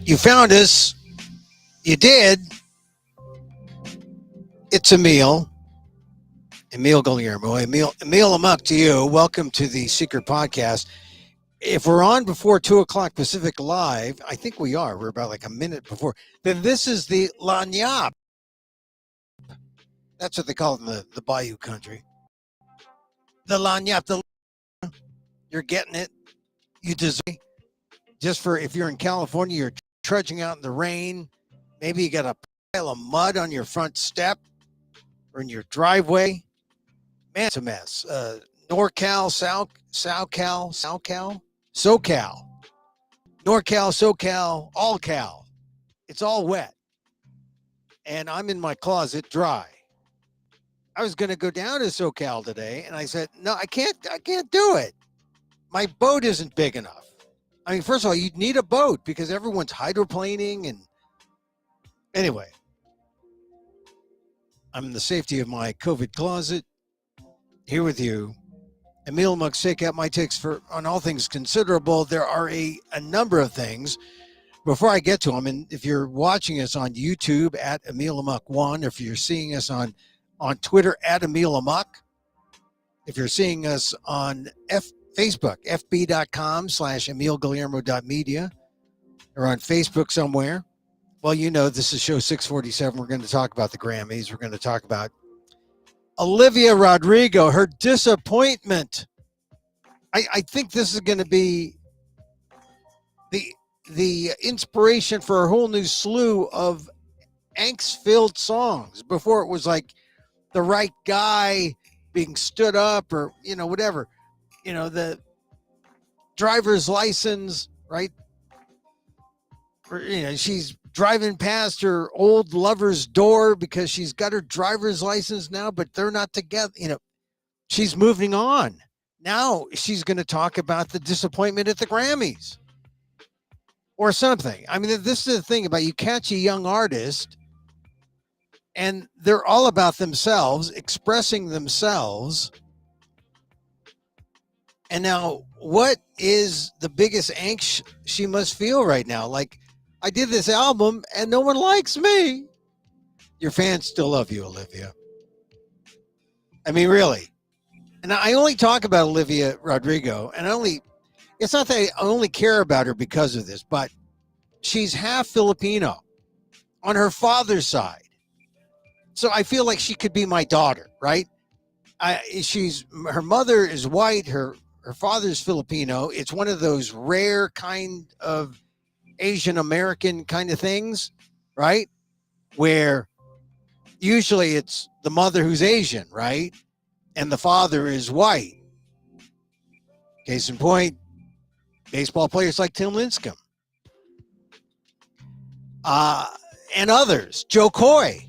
You found us. You did. It's Emil. Emil Guillermo. Emil Amok to you. Welcome to the Secret Podcast. If we're on before 2 o'clock Pacific Live, I think we are. We're about like a minute before. Then this is the Lanyap. That's what they call it in the Bayou country. The Lanyap. You're getting it. You deserve it. Just for if you're in California, you're trudging out in the rain. Maybe you got a pile of mud on your front step or in your driveway. Man, it's a mess. NorCal, SoCal, NorCal, SoCal, all Cal. It's all wet. And I'm in my closet dry. I was going to go down to SoCal today, and I said, no, I can't do it. My boat isn't big enough. I mean, first of all, you'd need a boat because everyone's hydroplaning. And anyway, I'm in the safety of my COVID closet here with you. Emil Amok, Takeout, my takes on all things considerable. There are a number of things. Before I get to them, and if you're watching us on YouTube at Emil Amok1, if you're seeing us on Twitter at Emil Amok, if you're seeing us on Facebook, fb.com/EmilGuillermo.media, or on Facebook somewhere. Well, you know, this is show 647. We're going to talk about the Grammys. We're going to talk about Olivia Rodrigo, her disappointment. I think this is going to be the inspiration for a whole new slew of angst-filled songs. Before it was like the right guy being stood up or, whatever. The driver's license, right? Or, she's driving past her old lover's door because she's got her driver's license now, but they're not together. She's moving on. Now she's going to talk about the disappointment at the Grammys or something. I mean, this is the thing about you catch a young artist and they're all about themselves, expressing themselves. And now, what is the biggest angst she must feel right now? Like, I did this album and no one likes me. Your fans still love you, Olivia. I mean, really. And I only talk about Olivia Rodrigo, and it's not that I only care about her because of this, but she's half Filipino on her father's side. So I feel like she could be my daughter, right? Her mother is white, her father's Filipino. It's one of those rare kind of Asian American kind of things, right? Where usually it's the mother who's Asian, right? And the father is white. Case in point, baseball players like Tim Lincecum. And others. Joe Coy.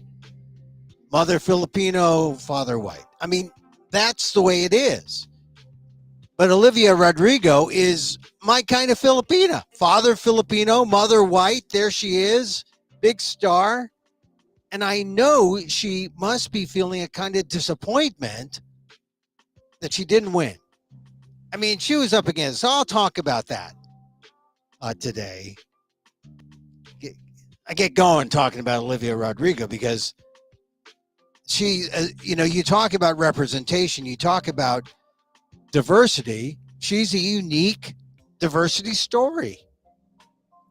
Mother Filipino, father white. I mean, that's the way it is. But Olivia Rodrigo is my kind of Filipina. Father Filipino, mother white. There she is. Big star. And I know she must be feeling a kind of disappointment that she didn't win. I mean, she was up against, so I'll talk about that today. I get going talking about Olivia Rodrigo because she, you talk about representation, you talk about diversity. She's a unique diversity story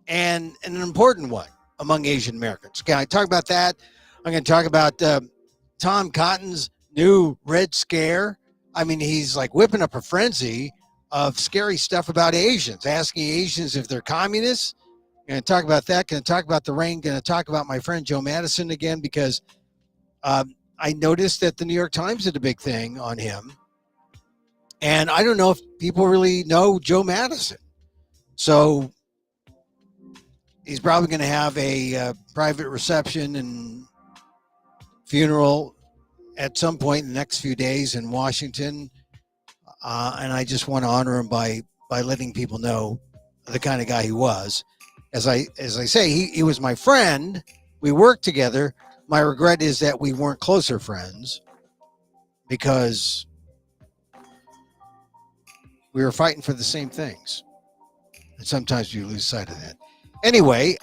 and an important one among Asian Americans. Can I talk about that? I'm going to talk about Tom Cotton's new Red Scare. I mean, he's like whipping up a frenzy of scary stuff about Asians, asking Asians if they're communists. Going to talk about that. Going to talk about the rain. Going to talk about my friend Joe Madison again because I noticed that the New York Times did a big thing on him. And I don't know if people really know Joe Madison. So he's probably going to have a private reception and funeral at some point in the next few days in Washington. And I just want to honor him by letting people know the kind of guy he was. As I say, he was my friend. We worked together. My regret is that we weren't closer friends because we were fighting for the same things. And sometimes you lose sight of that. Anyway,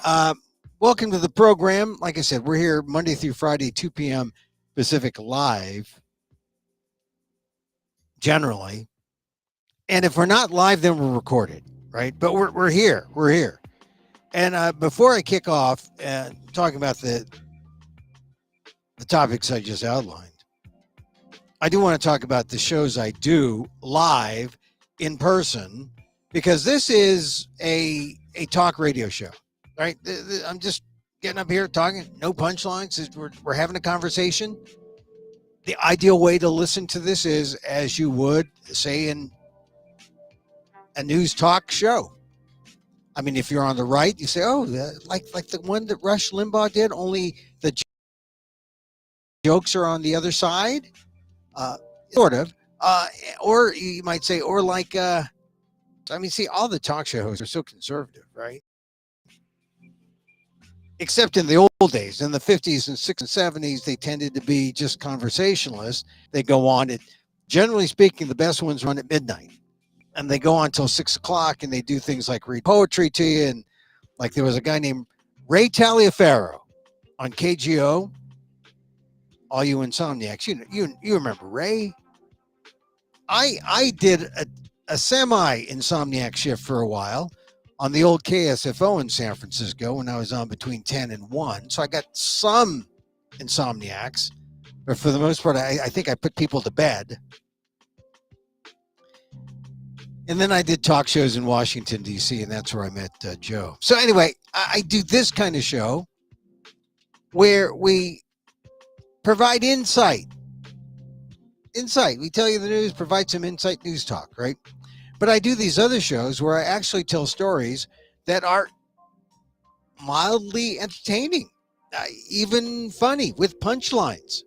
welcome to the program. Like I said, we're here Monday through Friday, 2 p.m. Pacific live, generally. And if we're not live, then we're recorded, right? But we're here. We're here. And before I kick off talking about the topics I just outlined, I do want to talk about the shows I do live in person, because this is a talk radio show, right? I'm just getting up here talking, no punchlines. We're having a conversation. The ideal way to listen to this is as you would, say, in a news talk show. I mean, if you're on the right, you say, oh, like the one that Rush Limbaugh did, only the jokes are on the other side, sort of. Or you might say, or like, see, all the talk show hosts are so conservative, right? Except in the old days, in the 50s and 60s and 70s, they tended to be just conversationalists. They go on at, generally speaking, the best ones run at midnight. And they go on till 6 o'clock, and they do things like read poetry to you. And like there was a guy named Ray Taliaferro on KGO. All you insomniacs, you remember Ray? I did a semi insomniac shift for a while on the old KSFO in San Francisco when I was on between 10 and 1. So I got some insomniacs, but for the most part, I think I put people to bed. And then I did talk shows in Washington, D.C., and that's where I met Joe. So anyway, I do this kind of show where we provide insight. We tell you the news, provide some insight news talk, right? But I do these other shows where I actually tell stories that are mildly entertaining, even funny, with punchlines.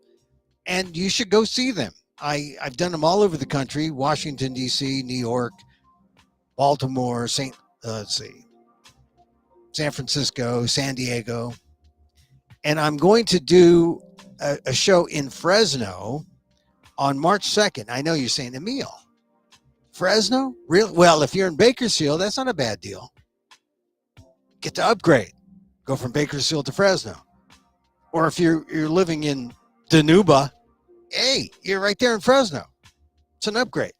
And you should go see them. I've done them all over the country: Washington, D.C., New York, Baltimore, San Francisco, San Diego. And I'm going to do a show in Fresno on March 2nd. I know you're saying, Emil, Fresno? Really? Well, if you're in Bakersfield, that's not a bad deal. Get to upgrade. Go from Bakersfield to Fresno. Or if you're living in Danuba, hey, you're right there in Fresno. It's an upgrade.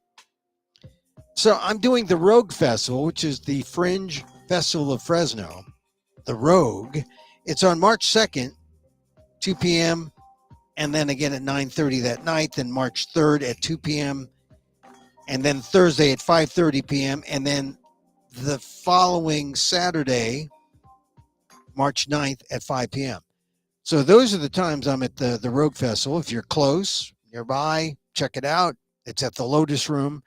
So I'm doing the Rogue Festival, which is the Fringe Festival of Fresno. The Rogue. It's on March 2nd, 2 p.m., and then again at 9:30 that night, then March 3rd at 2 p.m., and then Thursday at 5:30 p.m., and then the following Saturday, March 9th at 5 p.m. So those are the times I'm at the Rogue Festival. If you're close, nearby, check it out. It's at the Lotus Room,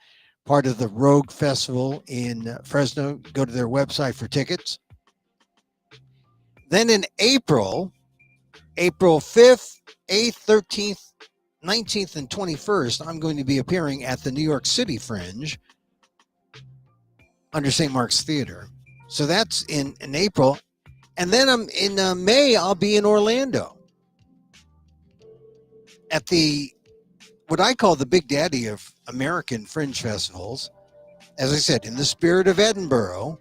part of the Rogue Festival in Fresno. Go to their website for tickets. Then in April 5th, 8th, 13th, 19th, and 21st, I'm going to be appearing at the New York City Fringe under St. Mark's Theater. So that's in April. And then I'm in May, I'll be in Orlando at what I call the Big Daddy of American Fringe Festivals. As I said, in the spirit of Edinburgh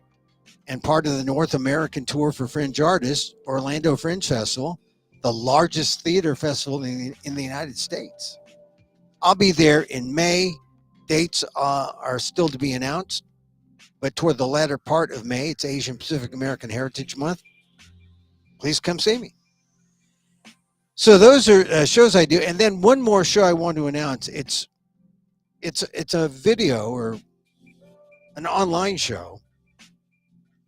and part of the North American Tour for Fringe Artists, Orlando Fringe Festival, the largest theater festival in the United States. I'll be there in May. Dates are still to be announced, but toward the latter part of May, it's Asian Pacific American Heritage Month. Please come see me. So those are shows I do. And then one more show I want to announce. It's a video or an online show,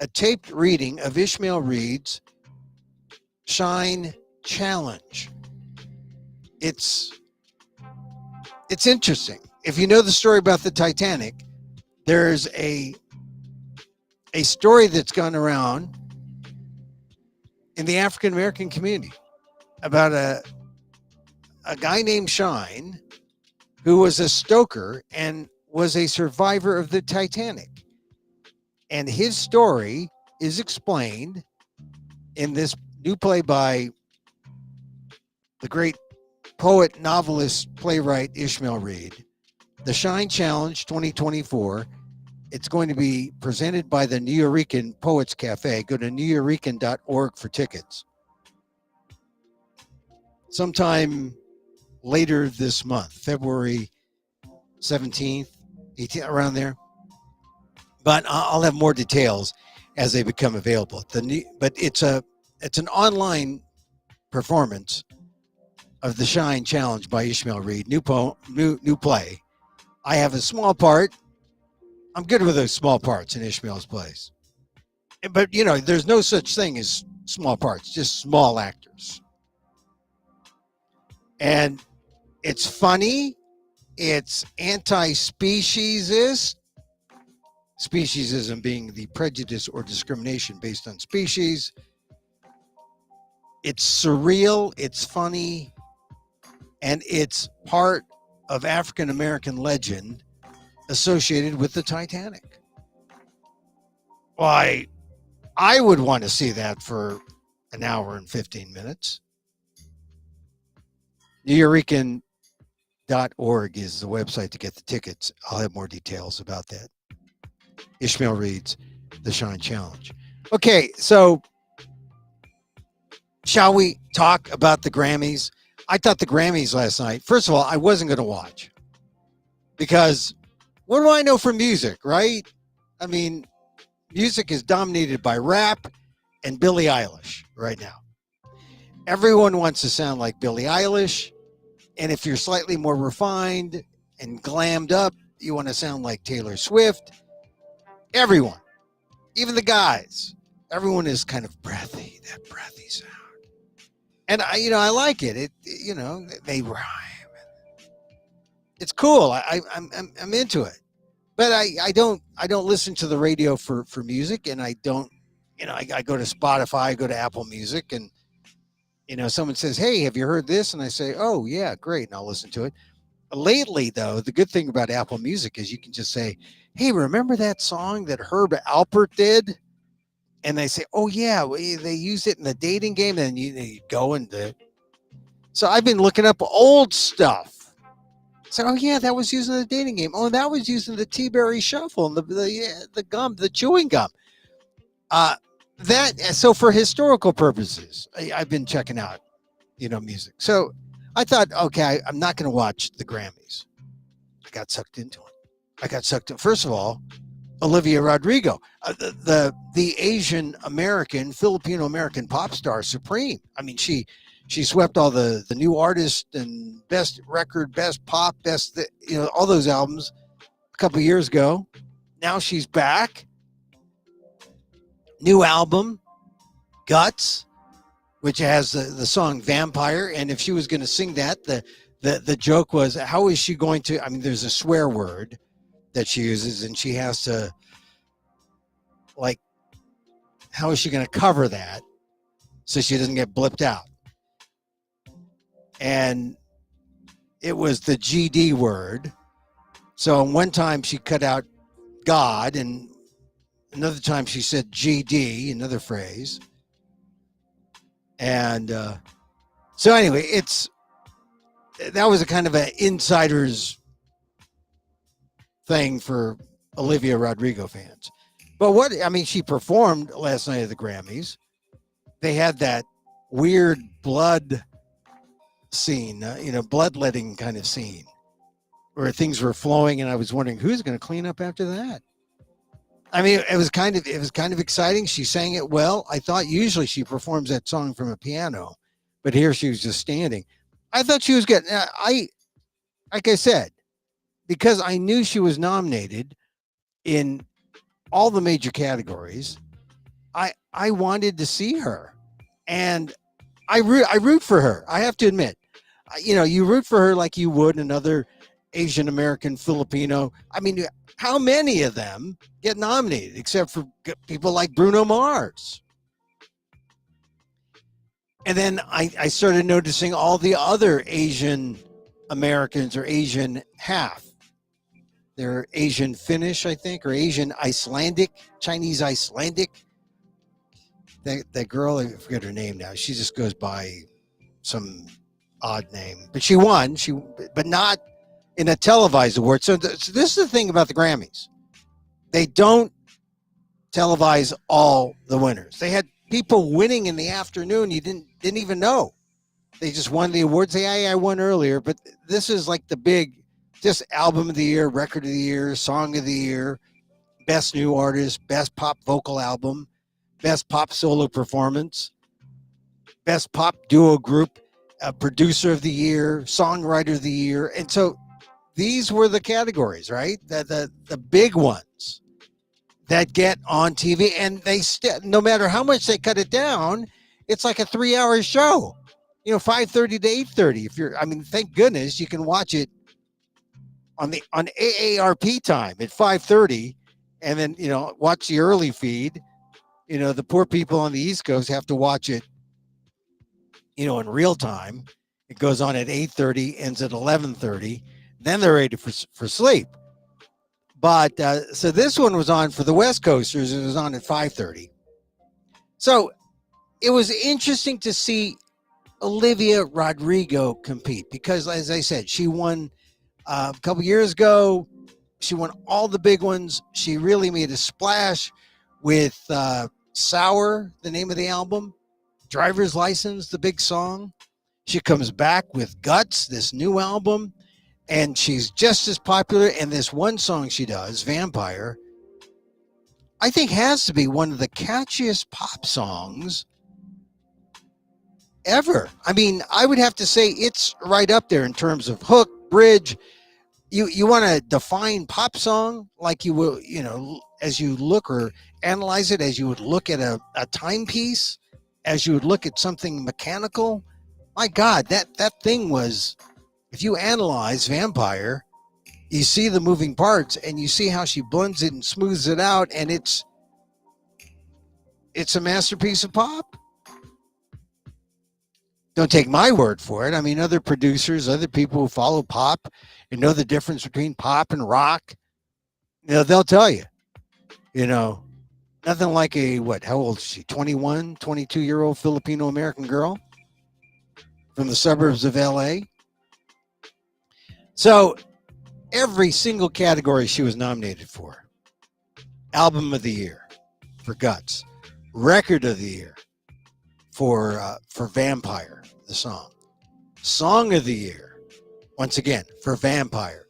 a taped reading of Ishmael Reed's Shine Challenge. It's interesting. If you know the story about the Titanic, there's a story that's gone around in the African American community about a guy named Shine who was a stoker and was a survivor of the Titanic. And his story is explained in this new play by the great poet, novelist, playwright Ishmael Reed, The Shine Challenge 2024. It's going to be presented by the Nuyorican Poets Cafe. Go to nuyorican.org for tickets. Sometime later this month, February 17th, 18th, around there. But I'll have more details as they become available. But it's an online performance of the Shine Challenge by Ishmael Reed. New play. I have a small part. I'm good with those small parts in Ishmael's plays. But, there's no such thing as small parts, just small actors. And it's funny. It's anti-speciesist. Speciesism being the prejudice or discrimination based on species. It's surreal. It's funny. And it's part of African American legend associated with the Titanic. Why, I would want to see that for an hour and 15 minutes. Nuyorican.org is the website to get the tickets. I'll have more details about that. Ishmael Reed's The Shine Challenge. Okay, so shall we talk about the Grammys? I thought the Grammys last night, first of all, I wasn't going to watch because what do I know from music, right? I mean, music is dominated by rap and Billie Eilish right now. Everyone wants to sound like Billie Eilish. And if you're slightly more refined and glammed up, you want to sound like Taylor Swift. Everyone, even the guys, everyone is kind of breathy, that breathy sound. And I like it. They rhyme. It's cool. I'm into it. But I don't listen to the radio for music, and I don't, I go to Spotify, I go to Apple Music, and someone says, "Hey, have you heard this?" And I say, "Oh yeah, great," and I'll listen to it. Lately, though, the good thing about Apple Music is you can just say, "Hey, remember that song that Herb Alpert did?" And they say, "Oh yeah, they used it in the dating game," and you go into. So I've been looking up old stuff. So, oh yeah, that was used in the dating game. Oh, that was used in the T-Berry Shuffle and the gum, the chewing gum. So for historical purposes, I've been checking out, music. So I thought, okay, I'm not going to watch the Grammys. I got sucked into it. First of all, Olivia Rodrigo, the Asian American, Filipino American pop star supreme. I mean, she swept all the new artist and best record, best pop, best, all those albums a couple of years ago. Now she's back. New album, Guts, which has the song Vampire. And if she was going to sing that, the joke was, how is she going to, there's a swear word that she uses, and she has to, how is she going to cover that so she doesn't get blipped out? And it was the GD word. So one time she cut out God, and another time she said GD, another phrase. And so anyway, that was a kind of an insider's thing for Olivia Rodrigo fans. But she performed last night at the Grammys. They had that weird blood scene, bloodletting kind of scene where things were flowing, and I was wondering who's going to clean up after that. It was kind of exciting. She sang it well. I thought usually she performs that song from a piano, but here she was just standing. I thought she was good. Like I said, because I knew she was nominated in all the major categories, I wanted to see her, and I root for her. I have to admit, you root for her like you would another Asian American, Filipino. How many of them get nominated except for people like Bruno Mars? And then I started noticing all the other Asian Americans or Asian half. They're Asian Finnish, I think, or Asian Icelandic, Chinese Icelandic. That girl, I forget her name now. She just goes by some odd name. But she won, but not in a televised award. So this is the thing about the Grammys. They don't televise all the winners. They had people winning in the afternoon you didn't even know. They just won the awards. I won earlier, but this is like the big, just album of the year, record of the year, song of the year, best new artist, best pop vocal album, best pop solo performance, best pop duo group, producer of the year, songwriter of the year. And so these were the categories, right? The big ones that get on TV, and they no matter how much they cut it down, it's like a 3-hour show. 5:30 to 8:30. Thank goodness you can watch it on AARP time at 5:30, and then watch the early feed. The poor people on the East Coast have to watch it, in real time. It goes on at 8:30, ends at 11:30. Then they're ready for sleep. But so this one was on for the West Coasters. It was on at 5:30. So it was interesting to see Olivia Rodrigo compete because, as I said, she won a couple years ago. She won all the big ones. She really made a splash with Sour, the name of the album, Driver's License, the big song. She comes back with Guts, this new album, and she's just as popular. And this one song she does, Vampire, I think has to be one of the catchiest pop songs ever. I would have to say it's right up there in terms of hook, bridge. You want to define pop song like you will, as you look or analyze it, as you would look at a timepiece, as you would look at something mechanical. My God, that thing was, if you analyze Vampire, you see the moving parts and you see how she blends it and smooths it out, and it's a masterpiece of pop. Don't take my word for it. Other producers, other people who follow pop and know the difference between pop and rock, they'll tell you, nothing like how old is she? 21, 22-year-old Filipino-American girl from the suburbs of LA. So every single category she was nominated for. Album of the year for Guts. Record of the year for Vampire, the song. Song of the year, once again, for Vampire.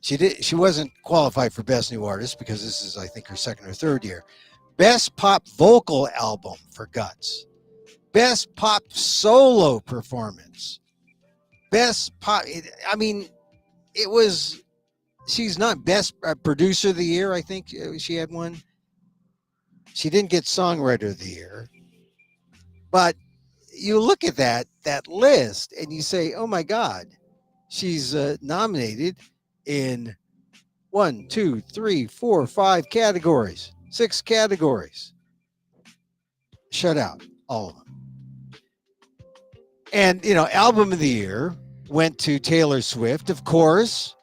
She wasn't qualified for Best New Artist because this is, I think, her second or third year. Best Pop Vocal Album for Guts. Best Pop Solo Performance. Best Pop... it was... She's not Best Producer of the Year, I think she had one. She didn't get Songwriter of the Year. But you look at that list and you say, oh my God, she's nominated in 1, 2, 3, 4, 5 categories, 6 categories. Shut out all of them. And, Album of the Year went to Taylor Swift, of course.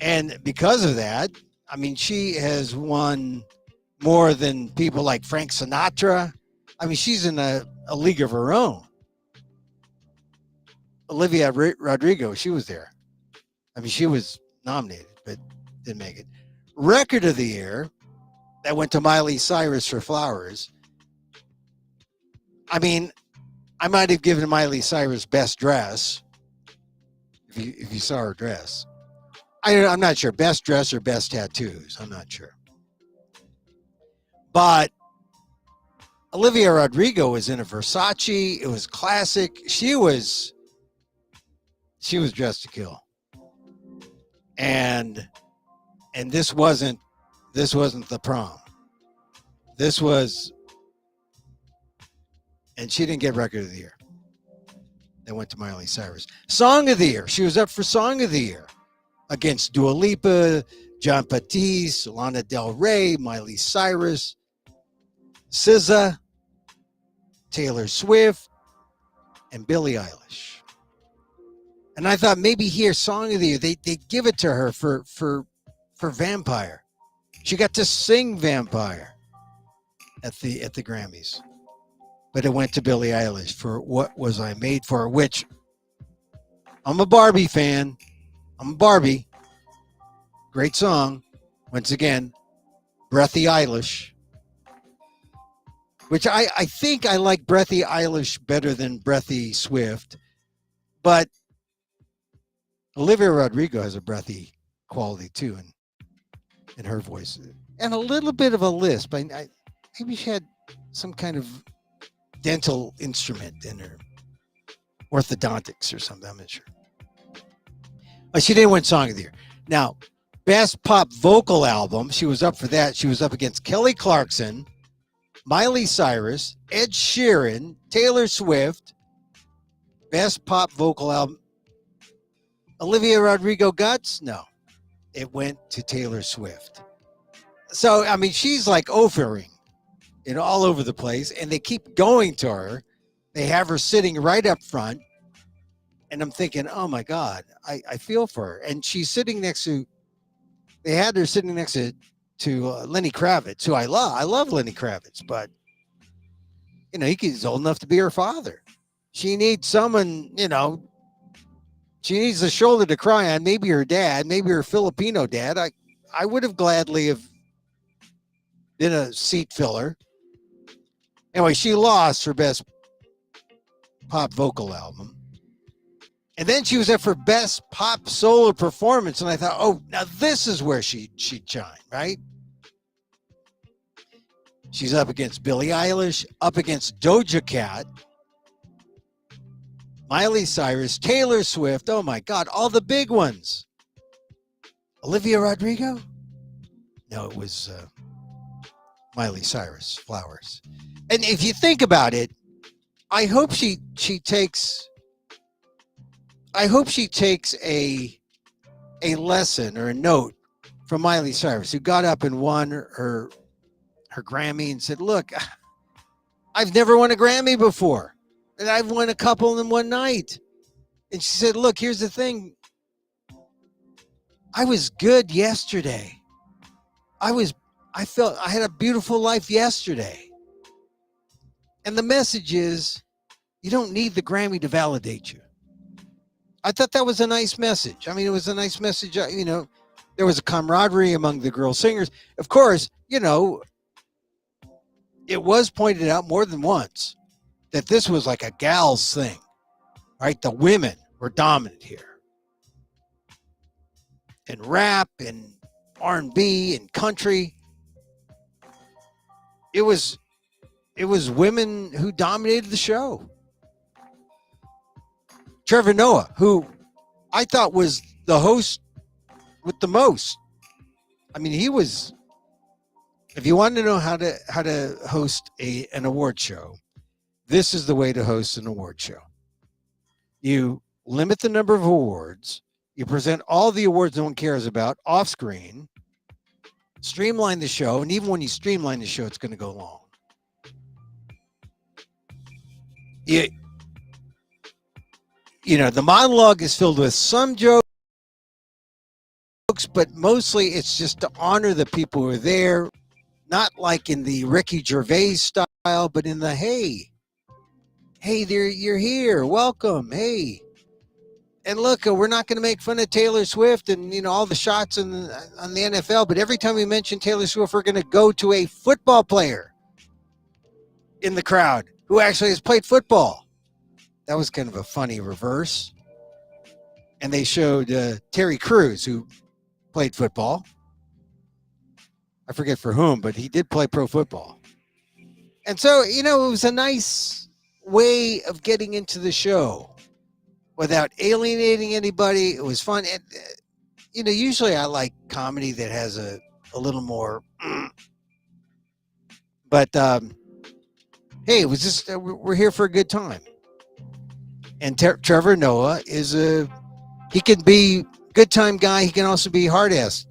And because of that, she has won more than people like Frank Sinatra. She's in a league of her own. Olivia Rodrigo, she was there. She was nominated, but didn't make it. Record of the Year, that went to Miley Cyrus for Flowers. I might have given Miley Cyrus Best Dress, if you saw her dress. I'm not sure. Best Dress or Best Tattoos. I'm not sure. But Olivia Rodrigo was in a Versace. It was classic. She was dressed to kill. And this wasn't the prom. This was, and she didn't get Record of the Year. That went to Miley Cyrus. Song of the Year. She was up for Song of the Year against Dua Lipa, John Batiste, Lana Del Rey, Miley Cyrus, SZA, Taylor Swift, and Billie Eilish. And I thought maybe here, Song of the Year, they give it to her for Vampire. She got to sing Vampire at the Grammys. But it went to Billie Eilish for What Was I Made For, which I'm a Barbie fan. I'm a Barbie. Great song. Once again, Breathy Eilish, which I think I like Breathy Eilish better than Breathy Swift, but Olivia Rodrigo has a breathy quality too in her voice, and a little bit of a lisp. Maybe she had some kind of dental instrument in her, orthodontics or something. I'm not sure. But she didn't win Song of the Year. Now, Best Pop Vocal Album, she was up for that. She was up against Kelly Clarkson, Miley Cyrus, Ed Sheeran, Taylor Swift. Best Pop Vocal Album. Olivia Rodrigo Guts? No. It went to Taylor Swift. So, I mean, she's like offering it all over the place, and they keep going to her. They have her sitting right up front, and I'm thinking, oh my God, I feel for her. And she's sitting next to, they had her sitting next to Lenny Kravitz, who I love. I love Lenny Kravitz, but, you know, he's old enough to be her father. She needs someone, you know, she needs a shoulder to cry on, maybe her dad, maybe her Filipino dad. I would have gladly have been a seat filler. Anyway, she lost her Best Pop Vocal Album. And then she was up for Best Pop Solo Performance. And I thought, oh, now this is where she'd shine, right? She's up against Billie Eilish, up against Doja Cat, Miley Cyrus, Taylor Swift. Oh my God, all the big ones. Olivia Rodrigo? No, it was Miley Cyrus, Flowers. And if you think about it, I hope she takes a lesson or a note from Miley Cyrus, who got up and won her Grammy and said, look, I've never won a Grammy before. And I've won a couple in one night. And she said, look, here's the thing. I was good yesterday. I felt I had a beautiful life yesterday. And the message is, you don't need the Grammy to validate you. I thought that was a nice message. I mean, it was a nice message. You know, there was a camaraderie among the girl singers. Of course, you know, it was pointed out more than once that this was like a gal's thing, right? The women were dominant here. And rap and R&B and country. It was women who dominated the show. Trevor Noah, who I thought was the host with the most. I mean, he was, if you want to know how to host an award show, this is the way to host an award show. You limit the number of awards. You present all the awards no one cares about off screen. Streamline the show. And even when you streamline the show, it's going to go long. You know, the monologue is filled with some jokes, but mostly it's just to honor the people who are there. Not like in the Ricky Gervais style, but in the, hey, there, you're here. Welcome. Hey. And look, we're not going to make fun of Taylor Swift and, you know, all the shots on the NFL, but every time we mention Taylor Swift, we're going to go to a football player in the crowd who actually has played football. That was kind of a funny reverse. And they showed Terry Crews, who played football. I forget for whom, but he did play pro football. And so, you know, it was a nice way of getting into the show without alienating anybody. It was fun. And, you know, usually I like comedy that has a little more. But, hey, it was just, we're here for a good time. And Trevor Noah he can be good time guy. He can also be hard ass,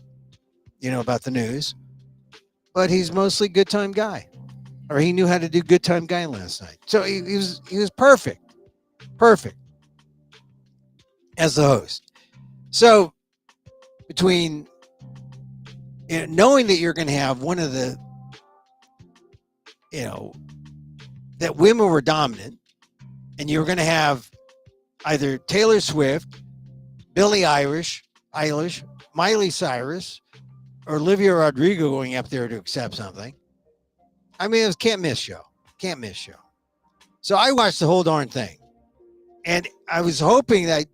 you know, about the news. But he's mostly good time guy. Or he knew how to do good time guy last night. So he was perfect as the host. So between, you know, knowing that you're going to have one of the, you know, that women were dominant, and you were going to have either Taylor Swift, Billie Eilish, Miley Cyrus, or Olivia Rodrigo going up there to accept something. I mean, it was can't miss show. Can't miss show. So I watched the whole darn thing. And I was hoping that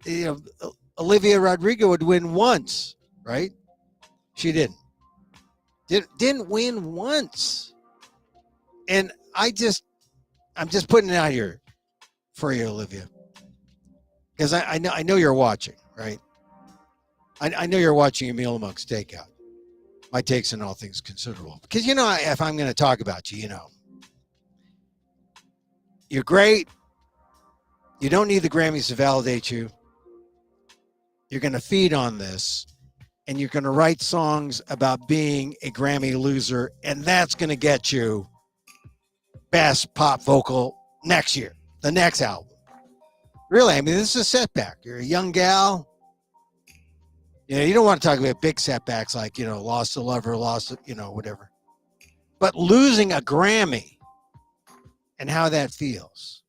Olivia Rodrigo would win once, right? She didn't. Didn't win once. And I'm just putting it out here for you, Olivia. Because I know you're watching, right? I know you're watching Emil Amok's Takeout. My takes on all things considerable. Because, if I'm going to talk about you, you're great. You don't need the Grammys to validate you. You're going to feed on this. And you're going to write songs about being a Grammy loser. And that's going to get you best pop vocal next year, the next album. Really, I mean, this is a setback. You're a young gal. You don't want to talk about big setbacks like, lost a lover, lost, whatever. But losing a Grammy and how that feels.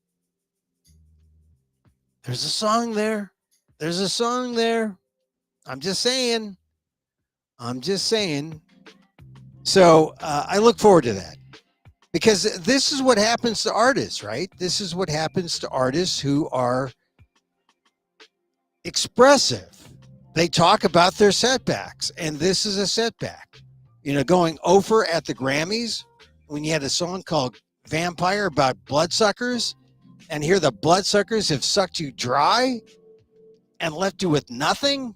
There's a song there. There's a song there. I'm just saying. So I look forward to that. Because this is what happens to artists, right? This is what happens to artists who are expressive. They talk about their setbacks, and this is a setback. Going over at the Grammys when you had a song called Vampire about bloodsuckers, and here the bloodsuckers have sucked you dry and left you with nothing.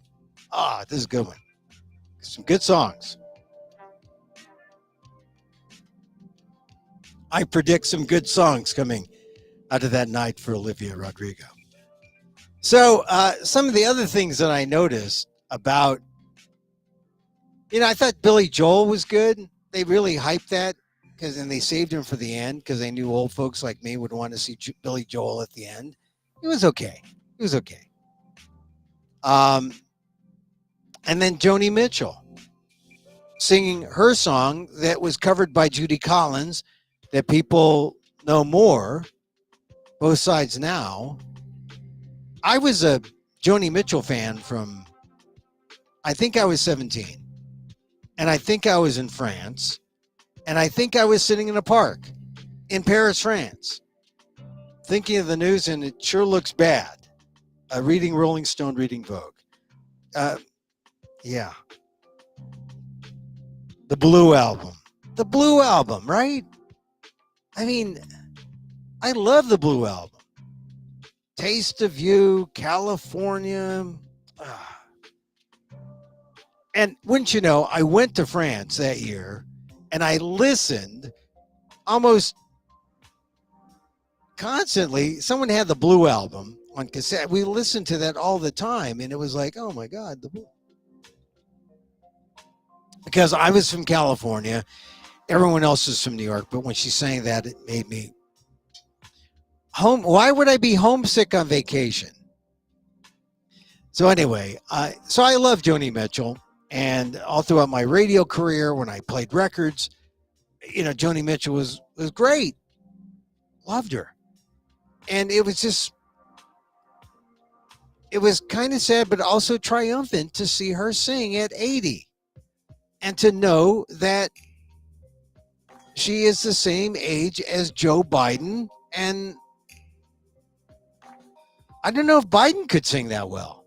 This is a good one. Some good songs. I predict some good songs coming out of that night for Olivia Rodrigo. So some of the other things that I noticed about, I thought Billy Joel was good. They really hyped that and they saved him for the end because they knew old folks like me would want to see Billy Joel at the end. It was okay. And then Joni Mitchell singing her song that was covered by Judy Collins that people know more, both sides now. I was a Joni Mitchell fan from, I think I was 17. And I think I was in France. And I think I was sitting in a park in Paris, France, thinking of the news, and it sure looks bad. Reading Rolling Stone, reading Vogue. Yeah. The Blue Album. The Blue Album, right? I mean, I love the Blue Album. Taste of You, California. And wouldn't you know, I went to France that year and I listened almost constantly. Someone had the Blue Album on cassette. We listened to that all the time and it was like, oh my God, the Blue. Because I was from California. Everyone else is from New York. But when she sang that, it made me why would I be homesick on vacation? So anyway, so I love Joni Mitchell, and all throughout my radio career, when I played records, Joni Mitchell was great. Loved her. And it was kind of sad, but also triumphant to see her sing at 80 and to know that she is the same age as Joe Biden. And I don't know if Biden could sing that well.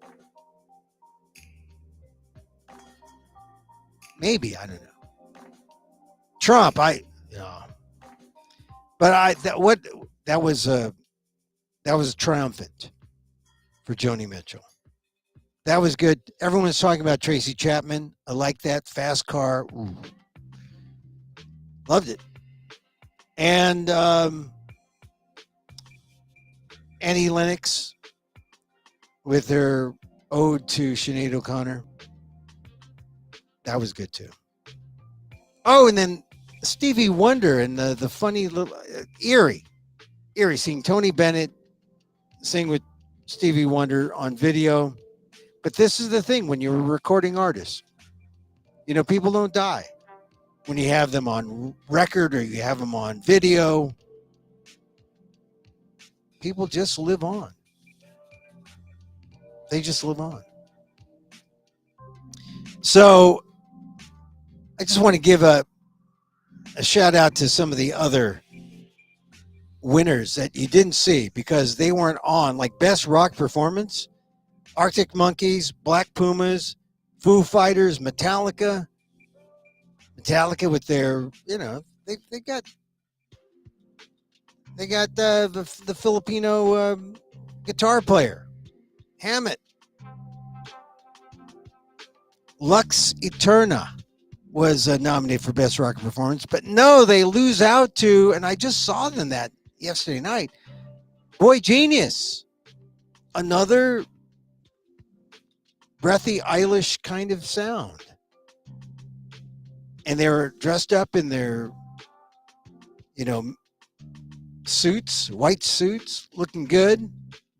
Maybe, I don't know. Trump, but that was triumphant for Joni Mitchell. That was good. Everyone was talking about Tracy Chapman. I like that. Fast Car. Ooh. Loved it. And Annie Lennox with her ode to Sinead O'Connor. That was good too. Oh, and then Stevie Wonder and the funny little eerie seeing Tony Bennett sing with Stevie Wonder on video. But this is the thing when you're recording artists, people don't die when you have them on record or you have them on video. People just live on. They just live on. So I just want to give a shout out to some of the other winners that you didn't see because they weren't on, like Best Rock Performance, Arctic Monkeys, Black Pumas, Foo Fighters, Metallica with their, they got the Filipino guitar player, Hammett. Lux Eterna was nominated for Best Rock Performance, but no, they lose out to, and I just saw them that yesterday night, Boy Genius, another breathy Eilish kind of sound. And they were dressed up in their, suits, white suits, looking good.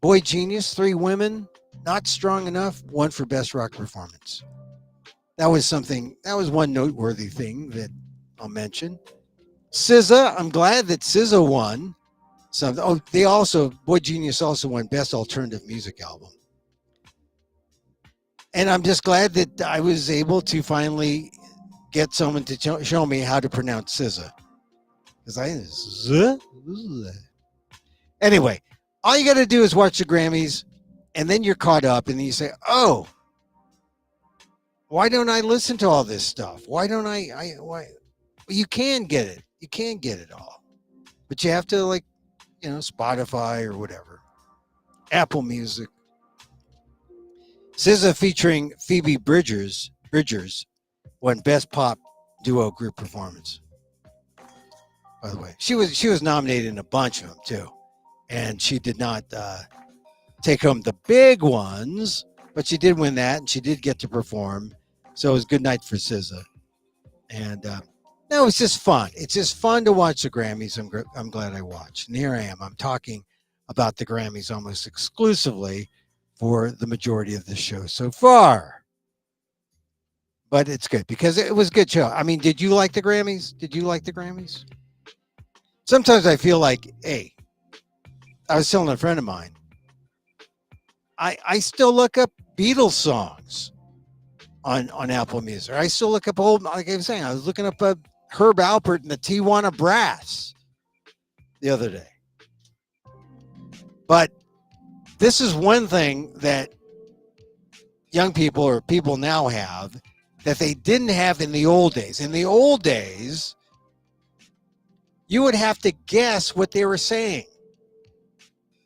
Boy Genius, 3 women, not strong enough, one for Best Rock Performance. That was one noteworthy thing that I'll mention. SZA, I'm glad that SZA won. Boy Genius also won Best Alternative Music Album. And I'm just glad that I was able to finally get someone to show me how to pronounce SZA. Anyway, all you got to do is watch the Grammys, and then you're caught up, and then you say, oh, why don't I listen to all this stuff? Why don't why? You can get it. You can get it all. But you have to, Spotify or whatever. Apple Music. SZA featuring Phoebe Bridgers won Best Pop Duo Group Performance. By the way, she was nominated in a bunch of them too, and she did not take home the big ones, but she did win that, and she did get to perform. So it was a good night for SZA, and no, it's just fun. It's just fun to watch the Grammys. I'm glad I watched, and here I am. I'm talking about the Grammys almost exclusively for the majority of the show so far. But it's good because it was a good show. I mean, did you like the Grammys? Did you like the Grammys? Sometimes I feel like, hey, I was telling a friend of mine, I still look up Beatles songs on Apple Music. I still look up old, like I was saying, I was looking up Herb Alpert and the Tijuana Brass the other day. But this is one thing that young people or people now have that they didn't have in the old days. In the old days, you would have to guess what they were saying.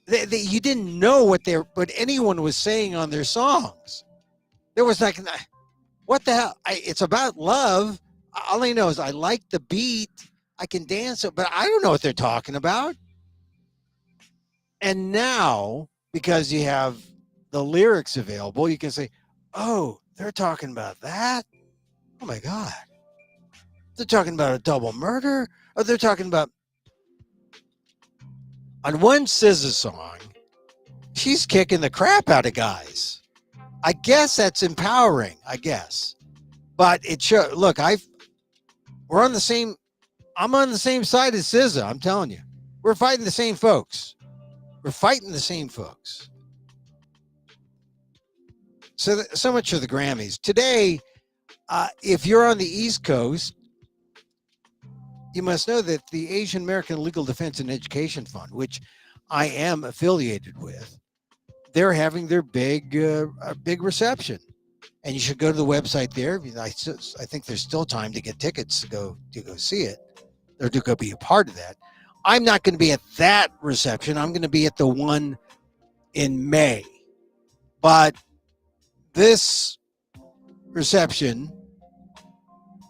You didn't know what anyone was saying on their songs. There was like, what the hell? It's about love. All I know is I like the beat. I can dance it, but I don't know what they're talking about. And now, because you have the lyrics available, you can say, oh, they're talking about that? Oh, my God. They're talking about a double murder? Or they're talking about... On one SZA song, she's kicking the crap out of guys. I guess that's empowering, I guess. But it shows... Look, I'm on the same side as SZA, I'm telling you. We're fighting the same folks. So much for the Grammys. Today, if you're on the East Coast, you must know that the Asian American Legal Defense and Education Fund, which I am affiliated with, they're having their big reception. And you should go to the website there. I think there's still time to get tickets to go see it or to go be a part of that. I'm not going to be at that reception. I'm going to be at the one in May. But this reception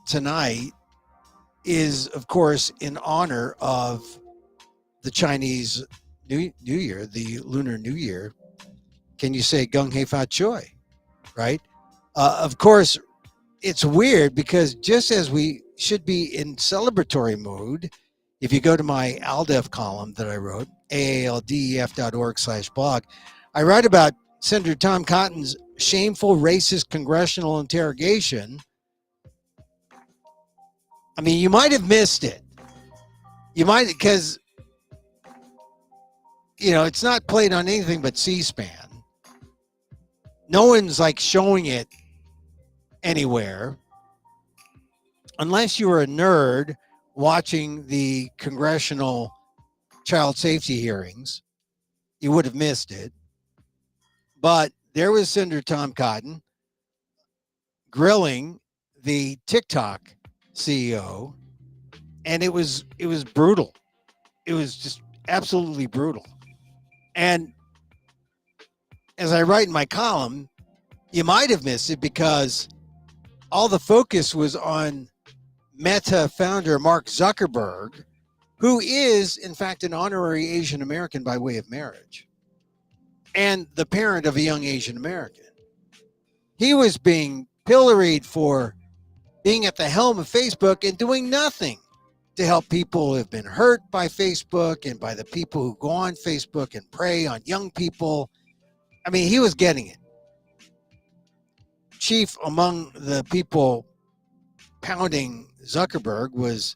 tonight is, of course, in honor of the Chinese New Year, the Lunar New Year. Can you say Gung Hei Fa Choi, right? Of course, it's weird because just as we should be in celebratory mood, if you go to my ALDEF column that I wrote, aaldef.org/blog, I write about Senator Tom Cotton's shameful racist congressional interrogation. I mean, you might have missed it. You might, because, it's not played on anything but C-SPAN. No one's showing it anywhere. unless you were a nerd watching the congressional child safety hearings, you would have missed it. But there was Senator Tom Cotton grilling the TikTok CEO, and it was brutal. It was just absolutely brutal. And as I write in my column, you might have missed it because all the focus was on Meta founder Mark Zuckerberg, who is, in fact, an honorary Asian American by way of marriage and the parent of a young Asian American. He was being pilloried for being at the helm of Facebook and doing nothing to help people who have been hurt by Facebook and by the people who go on Facebook and prey on young people. I mean, he was getting it. Chief among the people pounding Zuckerberg was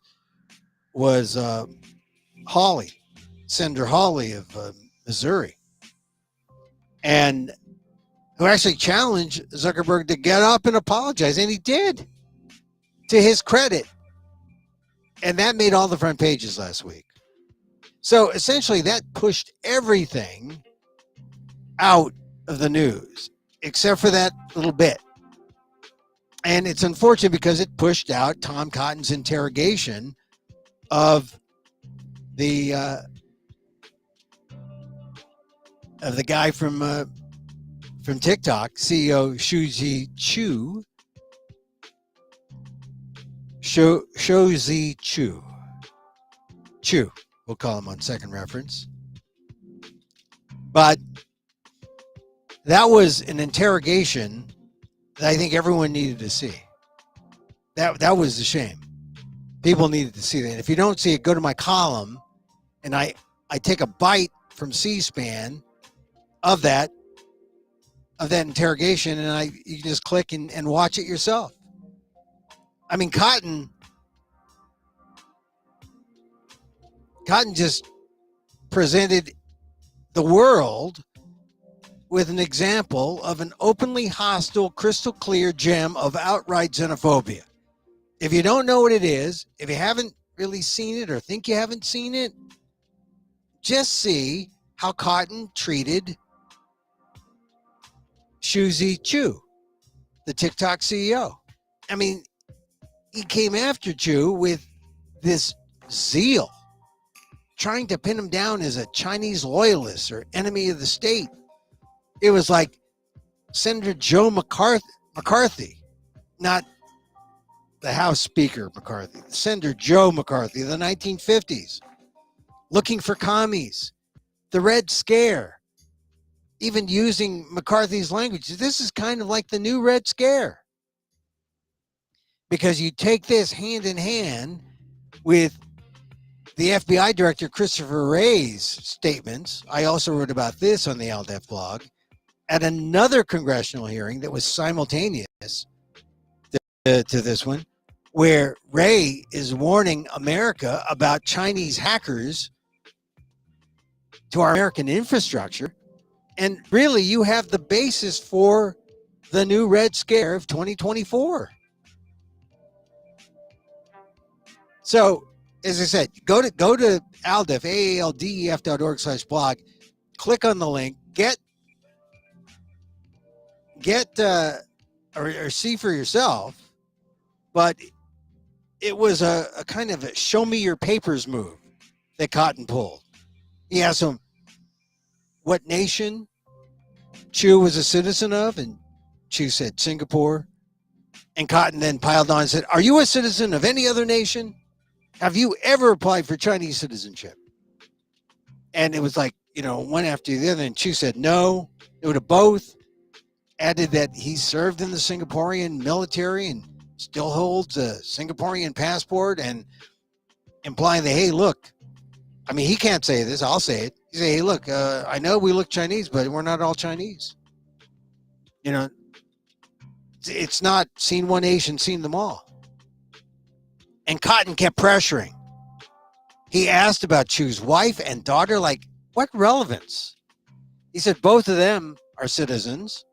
Hawley, Senator Hawley of Missouri, and who actually challenged Zuckerberg to get up and apologize, and he did, to his credit. And that made all the front pages last week. So essentially that pushed everything out of the news, except for that little bit. And it's unfortunate because it pushed out Tom Cotton's interrogation of the guy from TikTok, CEO Shuzi Chu, we'll call him on second reference. But that was an interrogation that I think everyone needed to see. That was the shame. People needed to see that. If you don't see it, go to my column, and I take a bite from C-SPAN of that interrogation, and you can just click and watch it yourself. I mean, Cotton just presented the world with an example of an openly hostile, crystal clear gem of outright xenophobia. If you don't know what it is, if you haven't really seen it or think you haven't seen it, just see how Cotton treated Shuzi Chu, the TikTok CEO. I mean, he came after Chu with this zeal, trying to pin him down as a Chinese loyalist or enemy of the state. It was like Senator Joe McCarthy, not the House Speaker McCarthy, Senator Joe McCarthy of the 1950s, looking for commies, the Red Scare, even using McCarthy's language. This is kind of like the new Red Scare, because you take this hand in hand with the FBI Director Christopher Wray's statements. I also wrote about this on the ALDEF blog at another congressional hearing that was simultaneous to this one, where Wray is warning America about Chinese hackers to our American infrastructure. And really, you have the basis for the new Red Scare of 2024. So, as I said, go to ALDEF, AALDEF.org/blog, click on the link, get or see for yourself. But it was a kind of a show me your papers move that Cotton pulled. He asked him what nation Chu was a citizen of, and Chu said Singapore. And Cotton then piled on and said, "Are you a citizen of any other nation? Have you ever applied for Chinese citizenship?" And it was like, one after the other. And Chu said no. It would have both. Added that he served in the Singaporean military and still holds a Singaporean passport, and implying that, hey, look, I mean, he can't say this. I'll say it. He say, hey, look, I know we look Chinese, but we're not all Chinese. It's not seen one nation, seen them all. And Cotton kept pressuring. He asked about Chu's wife and daughter, like, what relevance? He said both of them are citizens,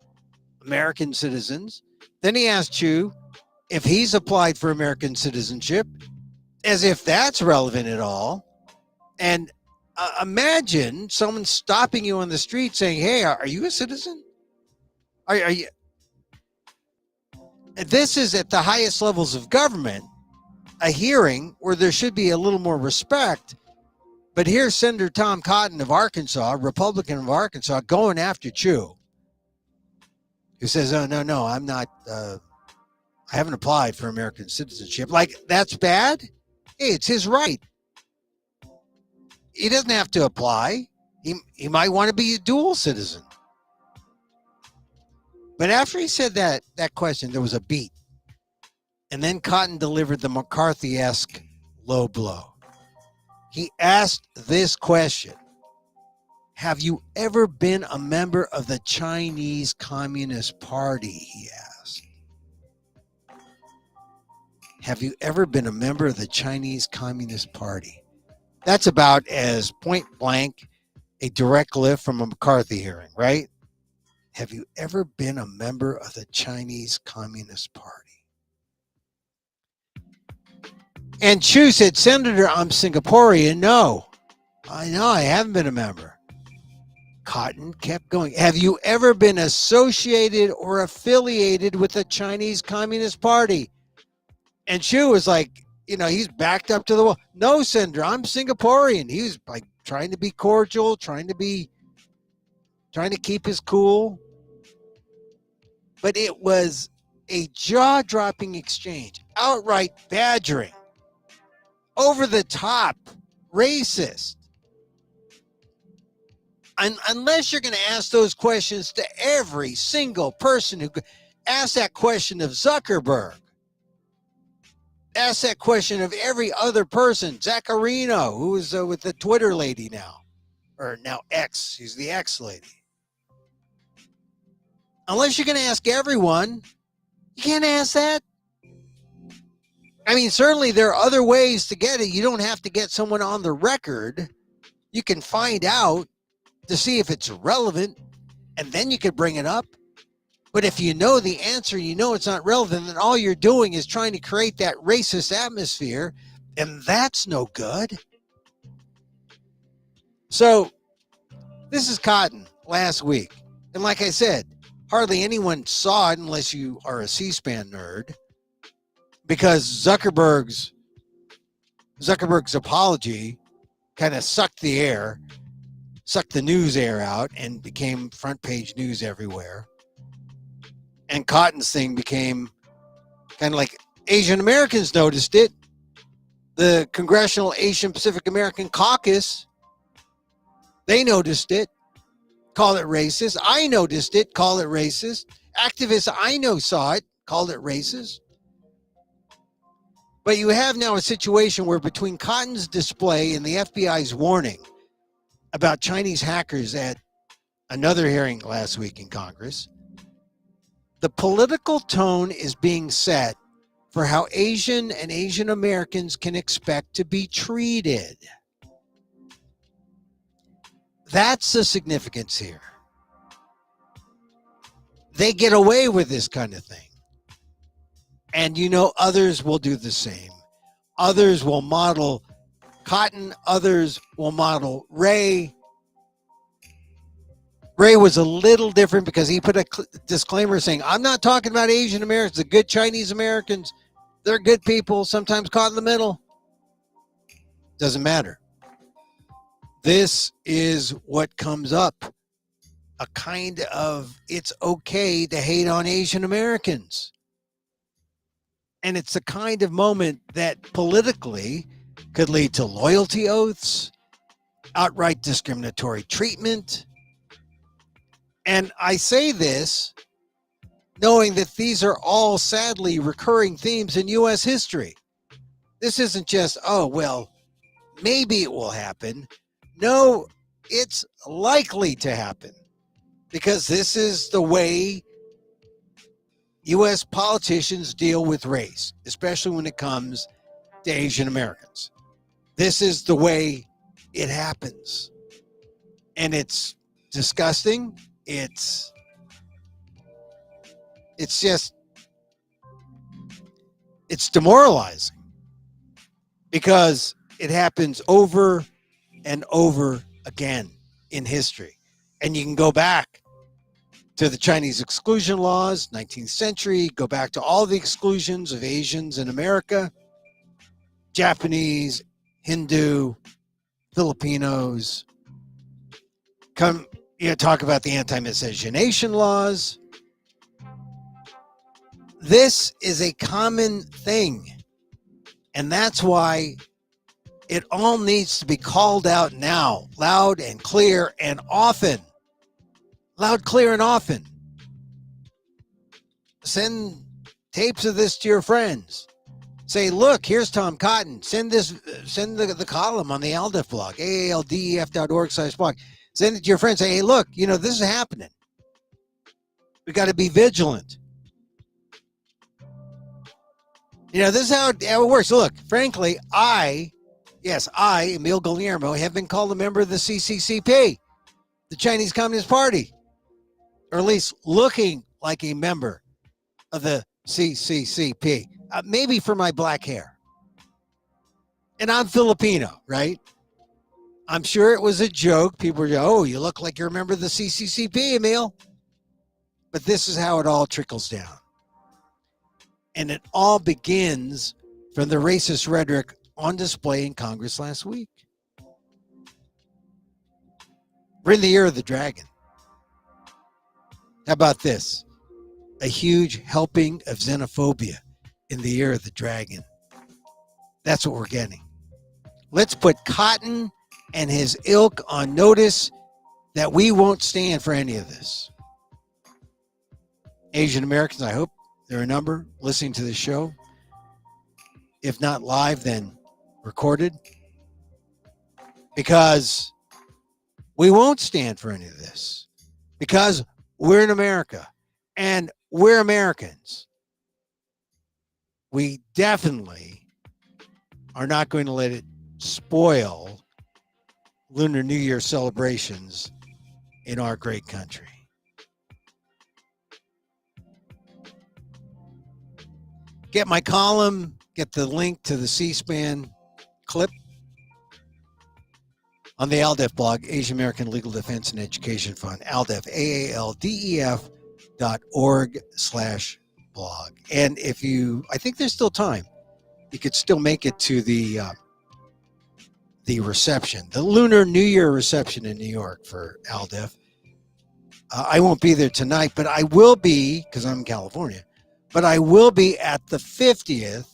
American citizens. Then he asked Chu if he's applied for American citizenship, as if that's relevant at all. And imagine someone stopping you on the street saying, "Hey, are you a citizen? Are you?" This is at the highest levels of government, a hearing where there should be a little more respect. But here's Senator Tom Cotton of Arkansas, Republican of Arkansas, going after Chu, who says, "Oh, no, I'm not, I haven't applied for American citizenship." Like, that's bad? Hey, it's his right. He doesn't have to apply. He might want to be a dual citizen. But after he said that question, there was a beat. And then Cotton delivered the McCarthy-esque low blow. He asked this question: have you ever been a member of the Chinese Communist Party? He asked. Have you ever been a member of the Chinese Communist Party? That's about as point blank a direct lift from a McCarthy hearing, right? Have you ever been a member of the Chinese Communist Party? And Chu said, "Senator, I'm Singaporean." No, I know I haven't been a member. Cotton kept going. Have you ever been associated or affiliated with the Chinese Communist Party? And Chu was like, he's backed up to the wall. "No, Senator, I'm Singaporean." He was like trying to be cordial, trying to keep his cool. But it was a jaw-dropping exchange, outright badgering, over the top, racist. Unless you're going to ask those questions to every single person who asked that question of Zuckerberg, ask that question of every other person, Zaccarino, who is with the Twitter lady now, or now X, she's the X lady. Unless you're going to ask everyone, you can't ask that. I mean, certainly there are other ways to get it. You don't have to get someone on the record. You can find out to see if it's relevant, and then you could bring it up. But if you know the answer, it's not relevant, then all you're doing is trying to create that racist atmosphere, and that's no good. So this is Cotton last week. And like I said, hardly anyone saw it unless you are a C-SPAN nerd, because Zuckerberg's apology kind of sucked the news air out, and became front page news everywhere. And Cotton's thing became kind of like Asian Americans noticed it. The Congressional Asian Pacific American Caucus, they noticed it, called it racist. I noticed it, called it racist. Activists I know saw it, called it racist. But you have now a situation where between Cotton's display and the FBI's warning about Chinese hackers at another hearing last week in Congress, the political tone is being set for how Asian and Asian Americans can expect to be treated. That's the significance here. They get away with this kind of thing. And others will do the same. Others will model Cotton. Others will model Ray. Ray was a little different because he put a disclaimer saying, "I'm not talking about Asian Americans, the good Chinese Americans. They're good people, sometimes caught in the middle." Doesn't matter. This is what comes up. A kind of, it's okay to hate on Asian Americans. And it's the kind of moment that politically could lead to loyalty oaths, outright discriminatory treatment. And I say this knowing that these are all sadly recurring themes in U.S. history. This isn't just, oh, well, maybe it will happen. No, it's likely to happen, because this is the way U.S. politicians deal with race, especially when it comes to Asian Americans. This is the way it happens. And it's disgusting. It's just, It's demoralizing because it happens over and over again in history. And you can go back to the Chinese exclusion laws, 19th century, go back to all the exclusions of Asians in America, Japanese, Hindu, Filipinos. Talk about the anti-miscegenation laws. This is a common thing. And that's why it all needs to be called out now, loud and clear and often. Loud, clear, and often. Send tapes of this to your friends. Say, look, here's Tom Cotton. Send the column on the ALDEF blog, aaldef.org/blog. Send it to your friends. Say, hey, look, this is happening. We got to be vigilant. This is how it works. Look, frankly, I, Emil Guillermo, have been called a member of the CCCP, the Chinese Communist Party, or at least looking like a member of the CCCP, maybe for my black hair. And I'm Filipino, right? I'm sure it was a joke. People were, oh, you look like you're a member of the CCCP, Emil. But this is how it all trickles down. And it all begins from the racist rhetoric on display in Congress last week. We're in the year of the dragon. How about this? A huge helping of xenophobia in the year of the dragon. That's what we're getting. Let's put Cotton and his ilk on notice that we won't stand for any of this. Asian Americans, I hope there are a number listening to this show. If not live, then recorded. Because we won't stand for any of this. Because we're in America. And we're Americans. We definitely are not going to let it spoil Lunar New Year celebrations in our great country. Get my column, get the link to the C-SPAN clip on the ALDEF blog, Asian American Legal Defense and Education Fund, ALDEF, AALDEF.org/blog. And I think there's still time, you could still make it to the reception, the Lunar New Year reception in New York for ALDEF. I won't be there tonight, but I will be, because I'm in California, but I will be at the 50th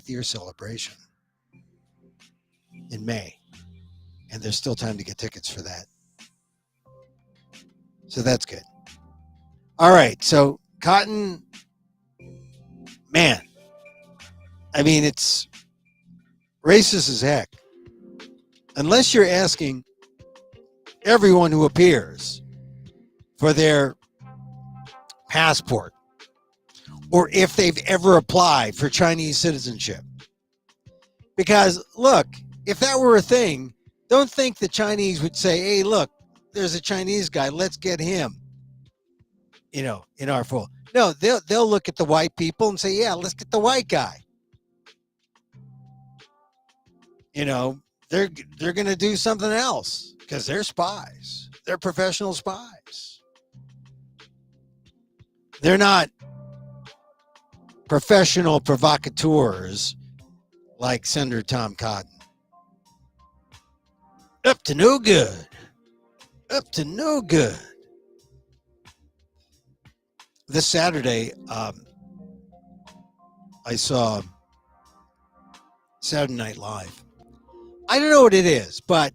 year celebration in May. And there's still time to get tickets for that. So that's good. All right. So Cotton, man, I mean, it's racist as heck. Unless you're asking everyone who appears for their passport or if they've ever applied for Chinese citizenship. Because, look, if that were a thing, don't think the Chinese would say, hey, look, there's a Chinese guy, let's get him, in our fold. No, they'll look at the white people and say, yeah, let's get the white guy. They're going to do something else because they're spies. They're professional spies. They're not professional provocateurs like Senator Tom Cotton. Up to no good. Up to no good. This Saturday, I saw Saturday Night Live. I don't know what it is, but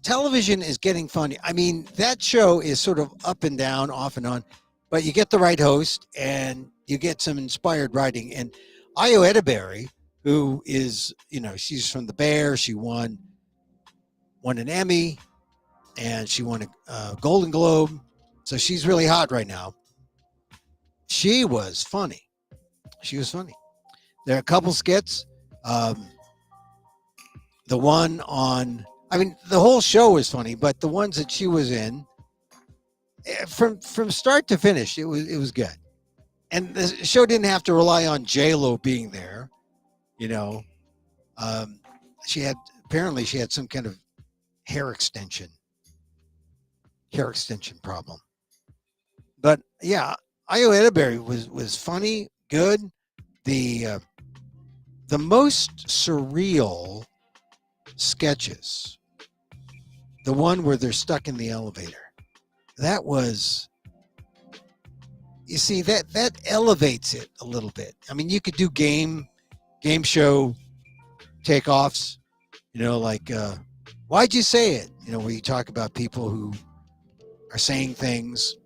television is getting funny. I mean, that show is sort of up and down, off and on, but you get the right host and you get some inspired writing. And Io Edeberry, who is, she's from the Bear. She won an Emmy and she won a Golden Globe. So she's really hot right now. She was funny. There are a couple skits. The one on, the whole show was funny, but the ones that she was in, from start to finish, it was good. And the show didn't have to rely on J-Lo being there. You know, um, she had apparently she had some kind of hair extension problem. But yeah, Io Edeberry was funny, good. The uh, the most surreal sketches, the one where they're stuck in the elevator, that was, you see, that elevates it a little bit. I mean, you could do game show takeoffs, like why'd you say it? Where you talk about people who are saying things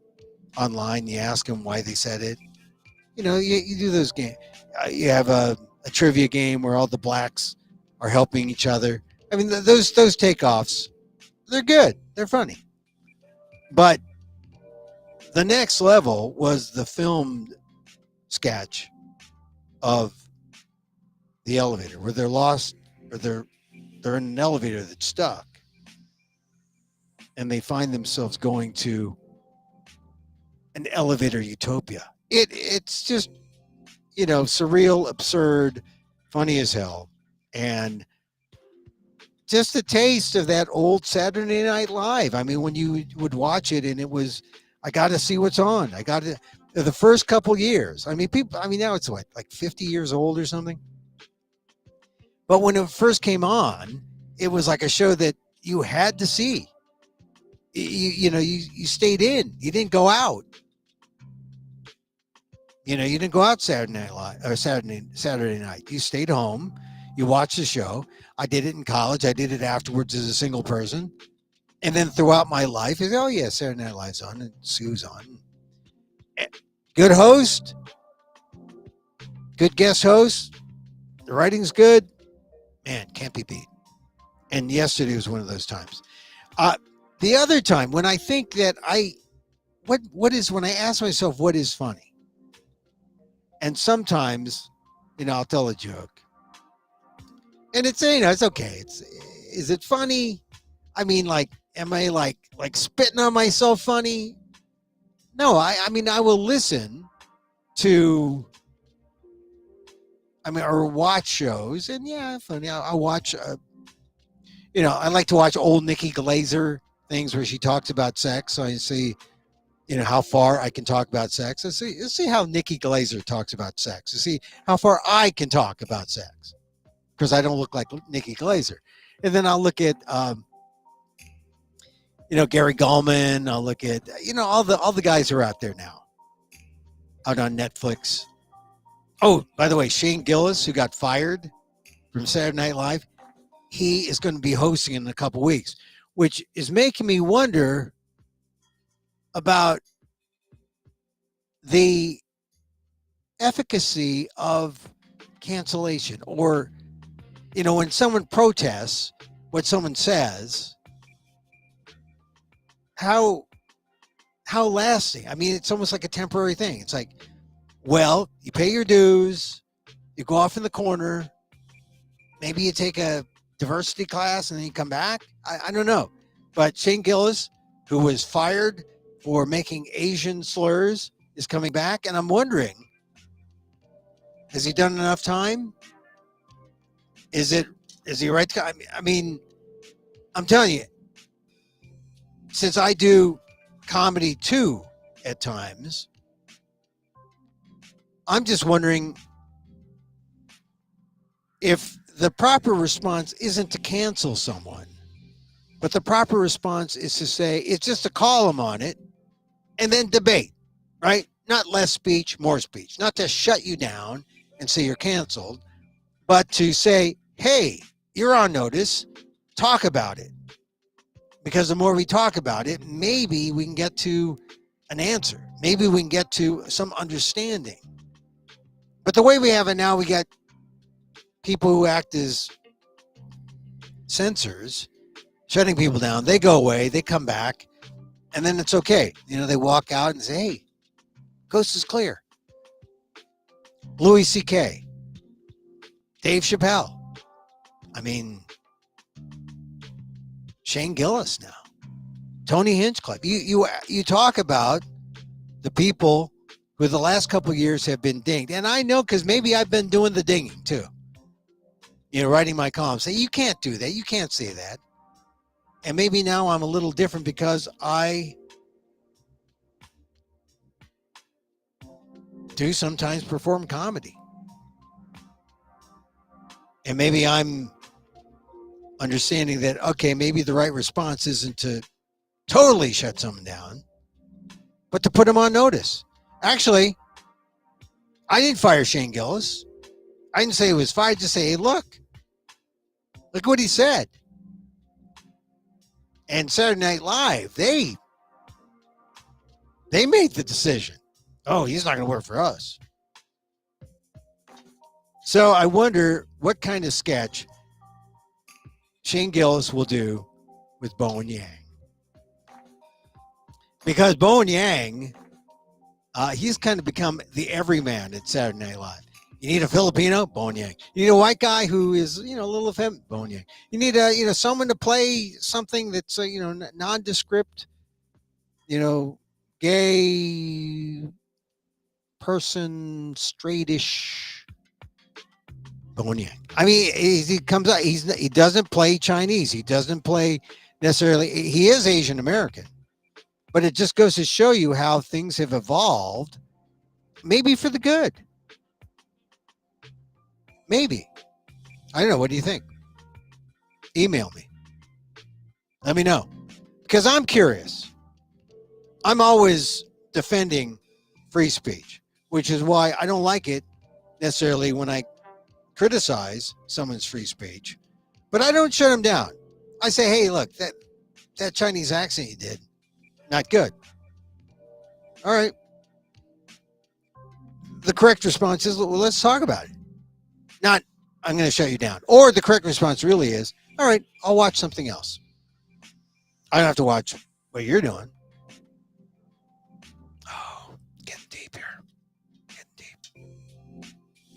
online. You ask them why they said it. You do those games. You have a trivia game where all the blacks are helping each other. I mean, those takeoffs, they're good. They're funny. But the next level was the filmed sketch of the elevator where they're lost, or they're in an elevator that's stuck, and they find themselves going to an elevator utopia. It's just, surreal, absurd, funny as hell, and just a taste of that old Saturday Night Live. I mean, when you would watch it, and it was, I got to see what's on. I got to, the first couple years. I mean, now it's what, like 50 years old or something. But when it first came on, it was like a show that you had to see. You stayed in. You didn't go out. You didn't go out Saturday Night Live or Saturday night. You stayed home. You watched the show. I did it in college. I did it afterwards as a single person. And then throughout my life, oh yeah, Saturday Night Live's on and Sue's on. Good host. Good guest host. The writing's good. Man, can't be beat. And yesterday was one of those times. The other time when I think that when I ask myself what is funny, and sometimes, I'll tell a joke, and it's, it's okay. Is it funny? I mean, like, am I like spitting on myself funny? No, I mean, I will listen to, or watch shows, and yeah, funny. I'll watch, I like to watch old Nikki Glazer things where she talks about sex. So I see, how far I can talk about sex. Let's see how Nikki Glazer talks about sex. Let's see how far I can talk about sex, because I don't look like Nikki Glazer. And then I'll look at, Gary Gulman. I'll look at, all the guys who are out there now, out on Netflix. Oh, by the way, Shane Gillis, who got fired from Saturday Night Live, he is going to be hosting in a couple weeks, which is making me wonder about the efficacy of cancellation, or, when someone protests what someone says, how lasting. I mean, it's almost like a temporary thing. It's like, well, you pay your dues, you go off in the corner, maybe you take a diversity class and then you come back. I don't know. But Shane Gillis, who was fired for making Asian slurs, is coming back. And I'm wondering, has he done enough time? Is he right? I mean, I'm telling you, since I do comedy too at times, I'm just wondering if the proper response isn't to cancel someone, but the proper response is to say, it's just to call them on it and then debate, right? Not less speech, more speech. Not to shut you down and say you're canceled, but to say, hey, you're on notice, talk about it. Because the more we talk about it, maybe we can get to an answer. Maybe we can get to some understanding. But the way we have it now, we got people who act as censors, shutting people down. They go away, they come back, and then it's okay. They walk out and say, hey, coast is clear. Louis C.K., Dave Chappelle. I mean, Shane Gillis now, Tony Hinchcliffe. You talk about the people who the last couple of years have been dinged. And I know because maybe I've been doing the dinging too. Writing my column, say, you can't do that. You can't say that. And maybe now I'm a little different because I do sometimes perform comedy. And maybe I'm understanding that, okay, maybe the right response isn't to totally shut someone down, but to put them on notice. Actually, I didn't fire Shane Gillis. I didn't say he was fired. Just say, hey, look what he said. And Saturday Night Live, they made the decision. Oh, he's not going to work for us. So I wonder what kind of sketch Shane Gillis will do with Bowen Yang. Because Bowen Yang, he's kind of become the everyman at Saturday Night Live. You need a Filipino? Bowen Yang. You need a white guy who is, a little effeminate? Bowen Yang. You need someone to play something that's, nondescript, gay person, straightish. Bowen Yang. I mean, he comes out. He doesn't play Chinese. He doesn't play necessarily. He is Asian American, but it just goes to show you how things have evolved. Maybe for the good. Maybe. I don't know. What do you think? Email me. Let me know. Because I'm curious. I'm always defending free speech, which is why I don't like it necessarily when I criticize someone's free speech. But I don't shut them down. I say, hey, look, that Chinese accent you did, not good. All right. The correct response is, well, let's talk about it. Not, I'm going to shut you down. Or the correct response really is, all right, I'll watch something else. I don't have to watch what you're doing. Oh, getting deep here. Getting deep.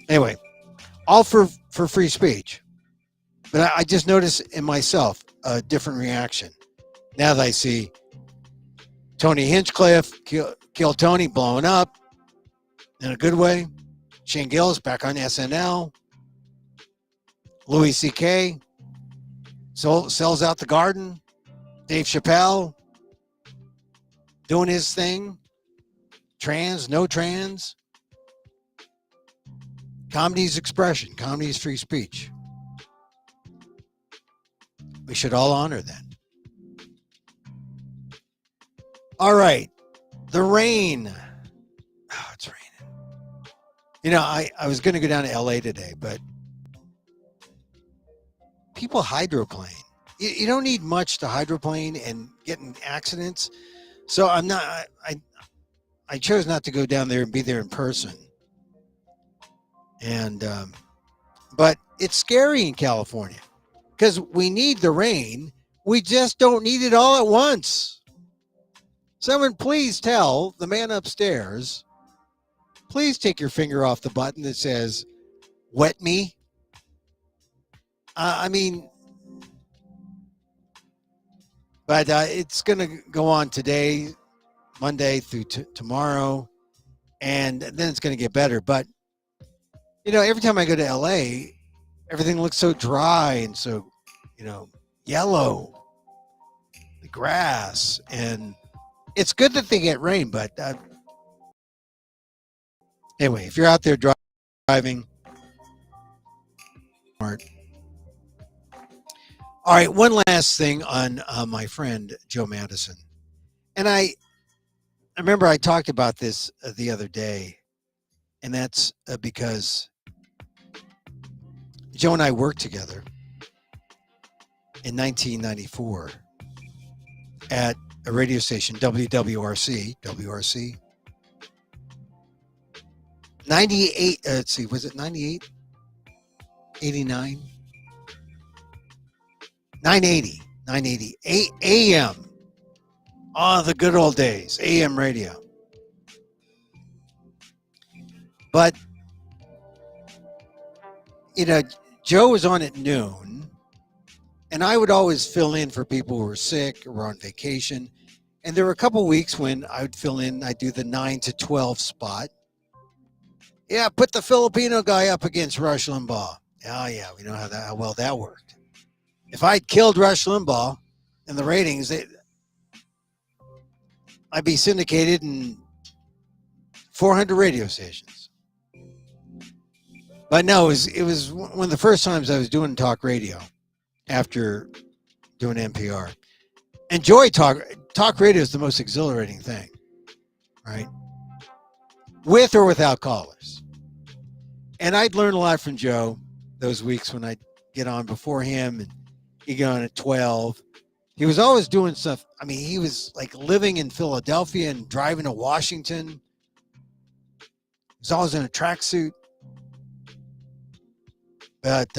Anyway, all for free speech. But I just noticed in myself a different reaction. Now that I see Tony Hinchcliffe, Kill Tony blowing up in a good way. Shane Gillis back on SNL. Louis C.K. sells out the Garden. Dave Chappelle doing his thing. Trans, no trans. Comedy's expression. Comedy's free speech. We should all honor that. All right. The rain. Oh, it's raining. I was going to go down to LA today, but people hydroplane. You don't need much to hydroplane and get in accidents. So I'm not, I chose not to go down there and be there in person. And, but it's scary in California because we need the rain. We just don't need it all at once. Someone please tell the man upstairs, please take your finger off the button that says, wet me. But it's going to go on today, Monday through tomorrow, and then it's going to get better. But, every time I go to LA, everything looks so dry and so, yellow, the grass. And it's good that they get rain, but anyway, if you're out there driving, smart. All right, one last thing on my friend Joe Madison. And I remember I talked about this the other day, and that's because Joe and I worked together in 1994 at a radio station, WRC. 98, let's see, was it 98? 89? 980 AM. Oh, the good old days, AM radio. But, Joe was on at noon, and I would always fill in for people who were sick or were on vacation. And there were a couple weeks when I would fill in, I'd do the 9 to 12 spot. Yeah, put the Filipino guy up against Rush Limbaugh. Oh, yeah, we know how well that worked. If I'd killed Rush Limbaugh in the ratings, I'd be syndicated in 400 radio stations. But no, it was one of the first times I was doing talk radio after doing NPR. Enjoy talk radio is the most exhilarating thing, right? With or without callers. And I'd learn a lot from Joe those weeks when I'd get on before him and he'd get on at 12. He was always doing stuff. I mean, he was like living in Philadelphia and driving to Washington. He was always in a tracksuit. But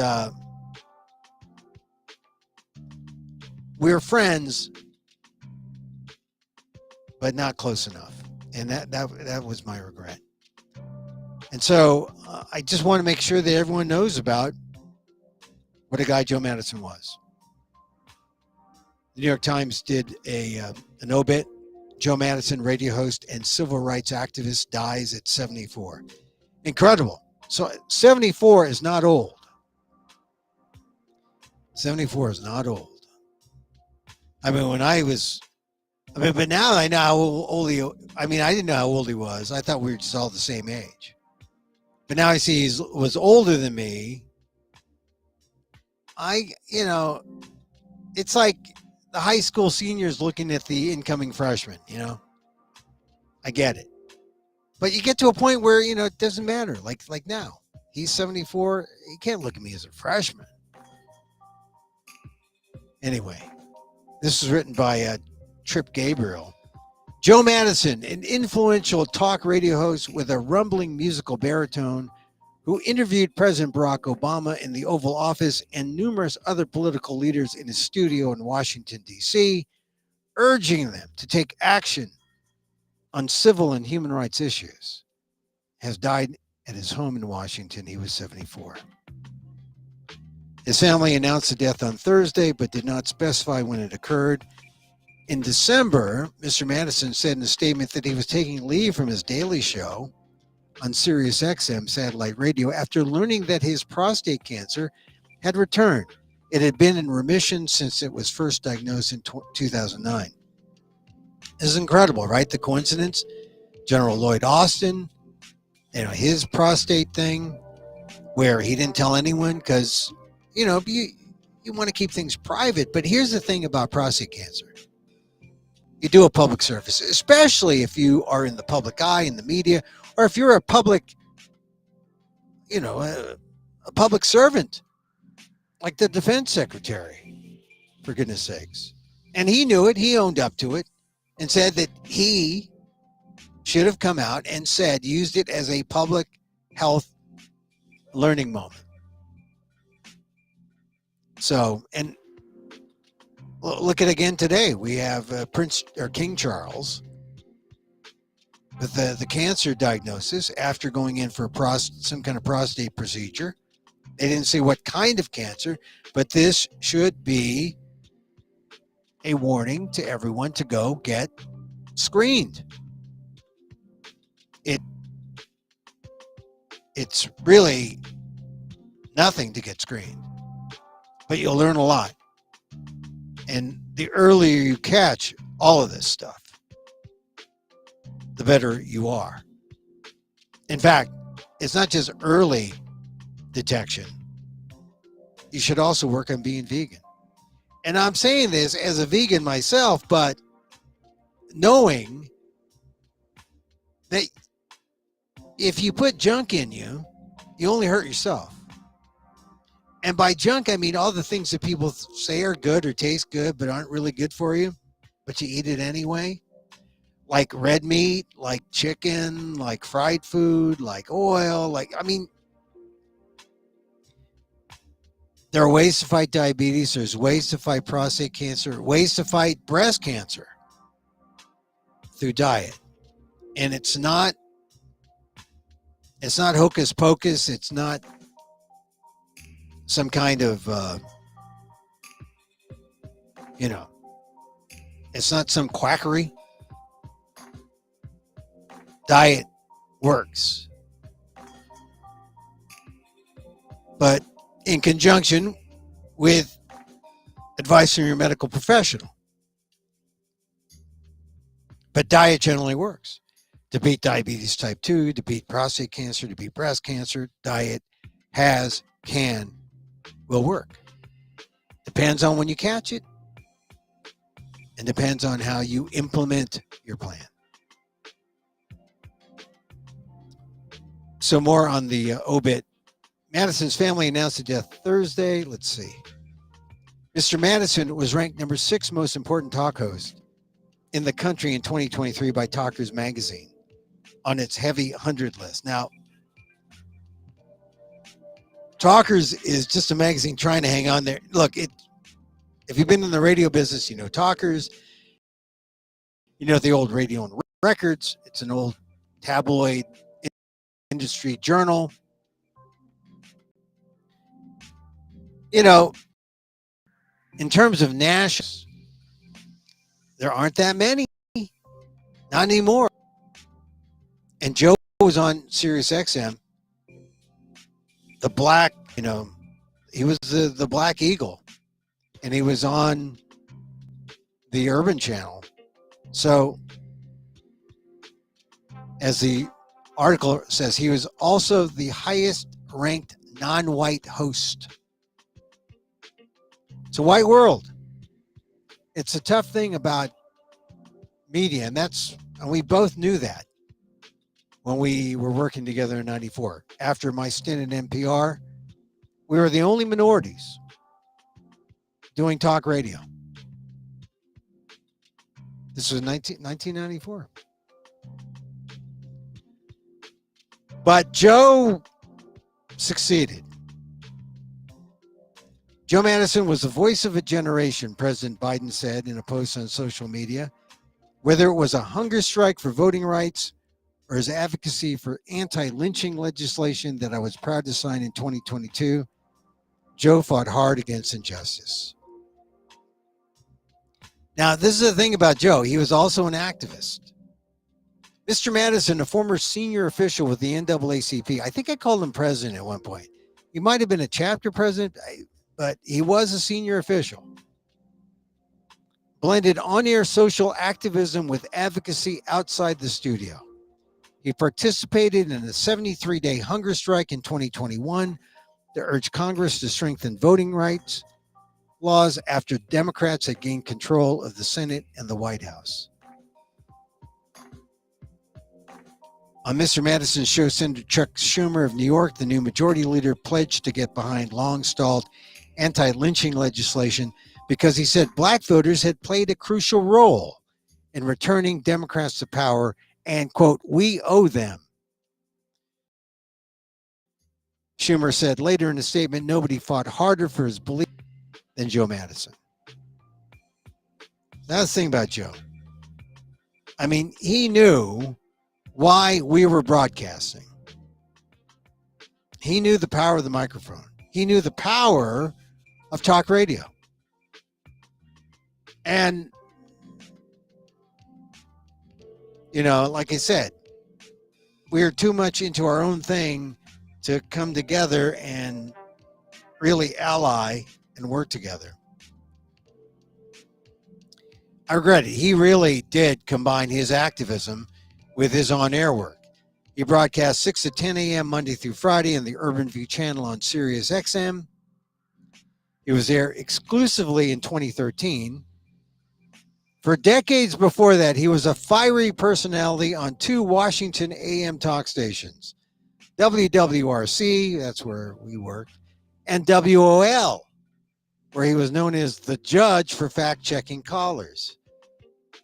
we were friends, but not close enough. And that was my regret. And so I just want to make sure that everyone knows about what a guy Joe Madison was. The New York Times did an obit. Joe Madison, radio host and civil rights activist, dies at 74. Incredible. So 74 is not old. 74 is not old. I mean, but now I know how old I didn't know how old he was. I thought we were just all the same age. But now I see he was older than me. It's like the high school seniors looking at the incoming freshmen, I get it. But you get to a point where, it doesn't matter. Like now, he's 74. He can't look at me as a freshman. Anyway, this is written by Trip Gabriel. Joe Madison, an influential talk radio host with a rumbling musical baritone who interviewed President Barack Obama in the Oval Office and numerous other political leaders in his studio in Washington, D.C., urging them to take action on civil and human rights issues, has died at his home in Washington. He was 74. His family announced the death on Thursday, but did not specify when it occurred. In December, Mr. Madison said in a statement that he was taking leave from his daily show on Sirius XM satellite radio after learning that his prostate cancer had returned. It had been in remission since it was first diagnosed in 2009. This is incredible, right? The coincidence. General Lloyd Austin, his prostate thing, where he didn't tell anyone because, you want to keep things private. But here's the thing about prostate cancer. You do a public service, especially if you are in the public eye, in the media, or if you're a public, a public servant, like the defense secretary, for goodness sakes. And he knew it. He owned up to it and said that he should have come out and used it as a public health learning moment. So, and look at it again today. We have King Charles with the cancer diagnosis after going in for some kind of prostate procedure. They didn't say what kind of cancer, but this should be a warning to everyone to go get screened. It's really nothing to get screened, but you'll learn a lot. And the earlier you catch all of this stuff, the better you are. In fact, it's not just early detection. You should also work on being vegan. And I'm saying this as a vegan myself, but knowing that if you put junk in you, you only hurt yourself. And by junk, I mean all the things that people say are good or taste good, but aren't really good for you, but you eat it anyway. Like red meat, like chicken, like fried food, like oil, there are ways to fight diabetes. There's ways to fight prostate cancer, ways to fight breast cancer through diet. And it's not hocus pocus. It's not some kind of, It's not some quackery. Diet works. But in conjunction with advice from your medical professional. But diet generally works. To beat diabetes type 2, to beat prostate cancer, to beat breast cancer, diet will work. Depends on when you catch it and depends on how you implement your plan. So more on the obit. Madison's family announced the death Thursday. Let's see. Mr. Madison was ranked number 6 most important talk host in the country in 2023 by Talkers magazine on its heavy 100 list. Now, Talkers is just a magazine trying to hang on there. Look, if you've been in the radio business, you know Talkers. You know the old Radio and Records. It's an old tabloid industry journal. You know, in terms of nationals, there aren't that many. Not anymore. And Joe was on Sirius XM. The black, he was the Black Eagle. And he was on the Urban Channel. So, as the article says, he was also the highest ranked non-white host. It's a white world. It's a tough thing about media, and we both knew that when we were working together in 94. After my stint at NPR, we were the only minorities doing talk radio. This was 1994. But Joe succeeded. Joe Madison was the voice of a generation, President Biden said in a post on social media. Whether it was a hunger strike for voting rights or his advocacy for anti-lynching legislation that I was proud to sign in 2022, Joe fought hard against injustice. Now, this is the thing about Joe. He was also an activist. Mr. Madison, a former senior official with the NAACP, I think I called him president at one point. He might have been a chapter president, but he was a senior official. Blended on-air social activism with advocacy outside the studio. He participated in a 73-day hunger strike in 2021 to urge Congress to strengthen voting rights laws after Democrats had gained control of the Senate and the White House. On Mr. Madison's show, Senator Chuck Schumer of New York, the new majority leader, pledged to get behind long-stalled anti-lynching legislation because he said black voters had played a crucial role in returning Democrats to power and, quote, we owe them. Schumer said later in a statement, nobody fought harder for his belief than Joe Madison. That's the thing about Joe. I mean, he knew why we were broadcasting. He knew the power of the microphone. He knew the power of talk radio. And, like I said, we're too much into our own thing to come together and really ally and work together. I regret it. He really did combine his activism with his on-air work. He broadcast 6 to 10 a.m. Monday through Friday on the Urban View channel on Sirius XM. He was there exclusively in 2013. For decades before that, he was a fiery personality on 2 Washington AM talk stations, WWRC, that's where we worked, and WOL, where he was known as the judge for fact-checking callers.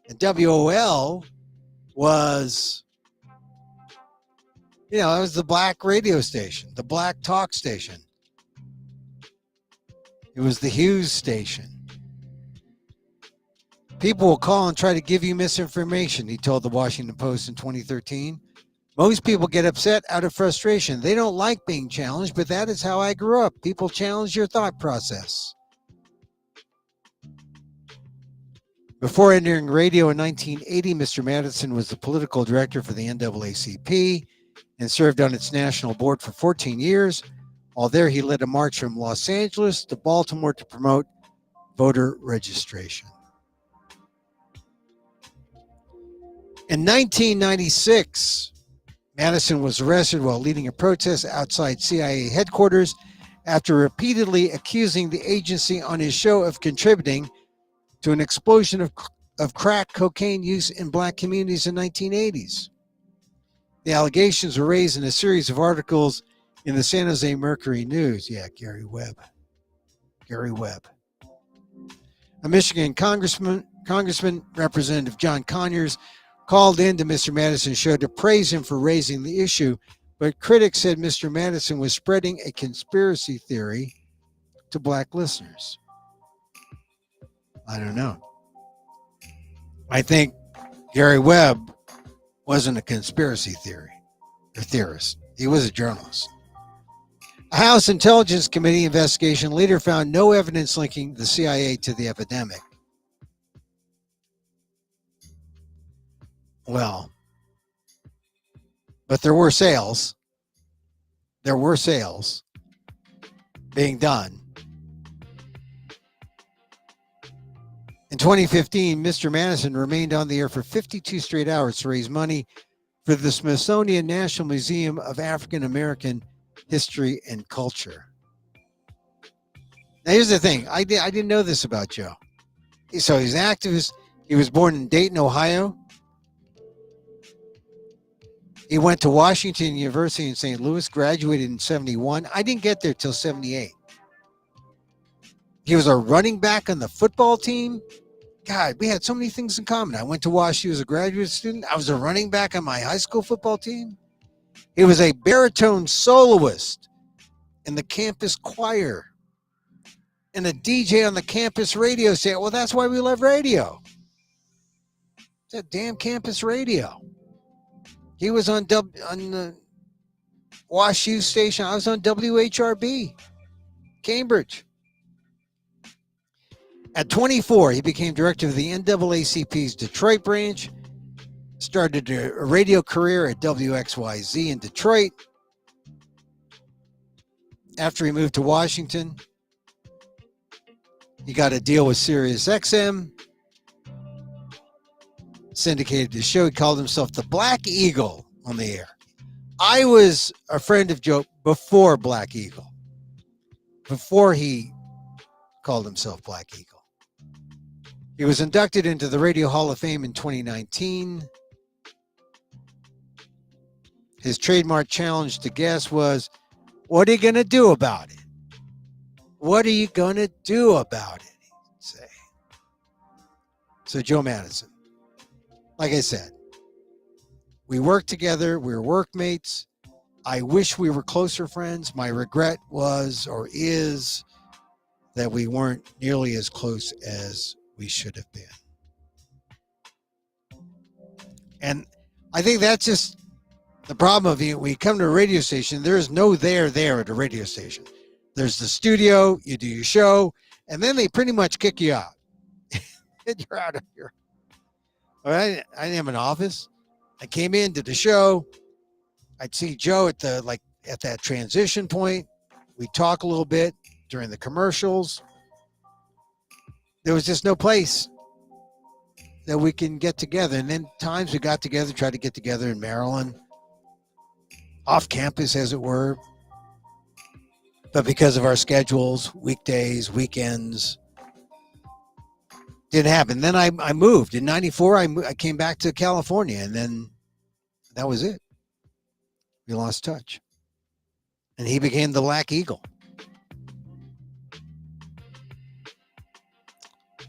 And WOL was, it was the black radio station, the black talk station. It was the Hughes station. People will call and try to give you misinformation, he told the Washington Post in 2013. Most people get upset out of frustration. They don't like being challenged, but that is how I grew up. People challenge your thought process. Before entering radio in 1980, Mr. Madison was the political director for the NAACP and served on its national board for 14 years. While there, he led a march from Los Angeles to Baltimore to promote voter registration. In 1996, Madison was arrested while leading a protest outside CIA headquarters after repeatedly accusing the agency on his show of contributing to an explosion of crack cocaine use in black communities in the 1980s. The allegations were raised in a series of articles in the San Jose Mercury News. Yeah, Gary Webb. A Michigan Congressman, Representative John Conyers, called into Mr. Madison's show to praise him for raising the issue, but critics said Mr. Madison was spreading a conspiracy theory to black listeners. I don't know. I think Gary Webb wasn't a conspiracy theorist. He was a journalist. A House Intelligence Committee investigation later found no evidence linking the CIA to the epidemic. Well, but there were sales. There were sales being done. In 2015, Mr. Madison remained on the air for 52 straight hours to raise money for the Smithsonian National Museum of African American History and Culture. Now, here's the thing. I didn't know this about Joe. So he's an activist. He was born in Dayton, Ohio. He went to Washington University in St. Louis, graduated in 71. I didn't get there till 78. He was a running back on the football team. God, we had so many things in common. I went to Wash. He was a graduate student. I was a running back on my high school football team. He was a baritone soloist in the campus choir and a DJ on the campus radio station. Well, that's why we love radio. It's that damn campus radio. He was on the Wash U station. I was on WHRB, Cambridge. At 24, he became director of the NAACP's Detroit branch, started a radio career at WXYZ in Detroit. After he moved to Washington, he got a deal with Sirius XM, syndicated his show. He called himself the Black Eagle on the air. I was a friend of Joe before Black Eagle, before he called himself Black Eagle. He was inducted into the Radio Hall of Fame in 2019. His trademark challenge to guests was, what are you going to do about it? What are you going to do about it? He'd say. So Joe Madison, like I said, we worked together. We were workmates. I wish we were closer friends. My regret was or is that we weren't nearly as close as we should have been. And I think that's just the problem of you. We come to a radio station, there is no there at a radio station. There's the studio, you do your show, and then they pretty much kick you out. And you're out of here. All right, I didn't have an office. I came in, did the show. I'd see Joe at that transition point. We'd talk a little bit during the commercials. There was just no place that we can get together. And then times we got together, tried to get together in Maryland, off campus, as it were. But because of our schedules, weekdays, weekends, didn't happen. Then I moved. In 94, I came back to California, and then that was it. We lost touch. And he became the Black Eagle.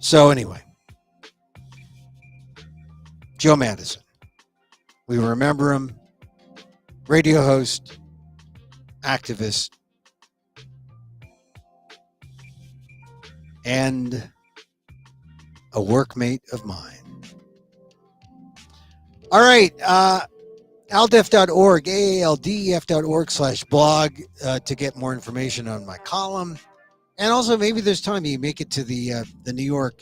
So anyway, Joe Madison. We remember him. Radio host, activist, and a workmate of mine. All right. aldef.org, AALDEF.org/blog to get more information on my column. And also, maybe there's time you make it to the New York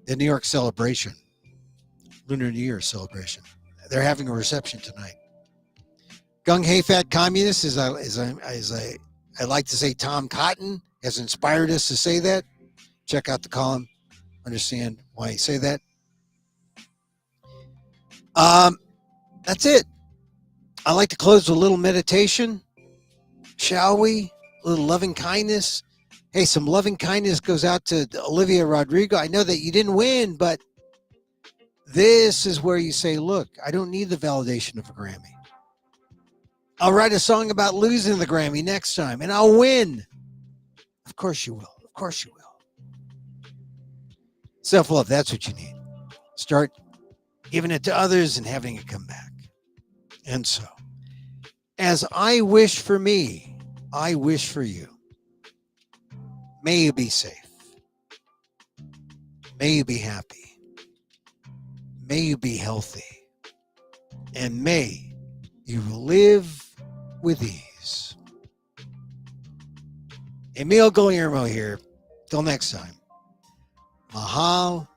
the New York celebration, Lunar New Year celebration. They're having a reception tonight. Gung Hey Fat Communist, as I like to say, Tom Cotton has inspired us to say that. Check out the column. Understand why you say that. That's it. I like to close with a little meditation. Shall we? A little loving kindness. Hey, some loving kindness goes out to Olivia Rodrigo. I know that you didn't win, but this is where you say, look, I don't need the validation of a Grammy. I'll write a song about losing the Grammy next time, and I'll win. Of course you will. Of course you will. Self-love, that's what you need. Start giving it to others and having it come back. And so, as I wish for me, I wish for you. May you be safe. May you be happy. May you be healthy. And may you live with ease. Emil Guillermo here. Till next time. Mahal.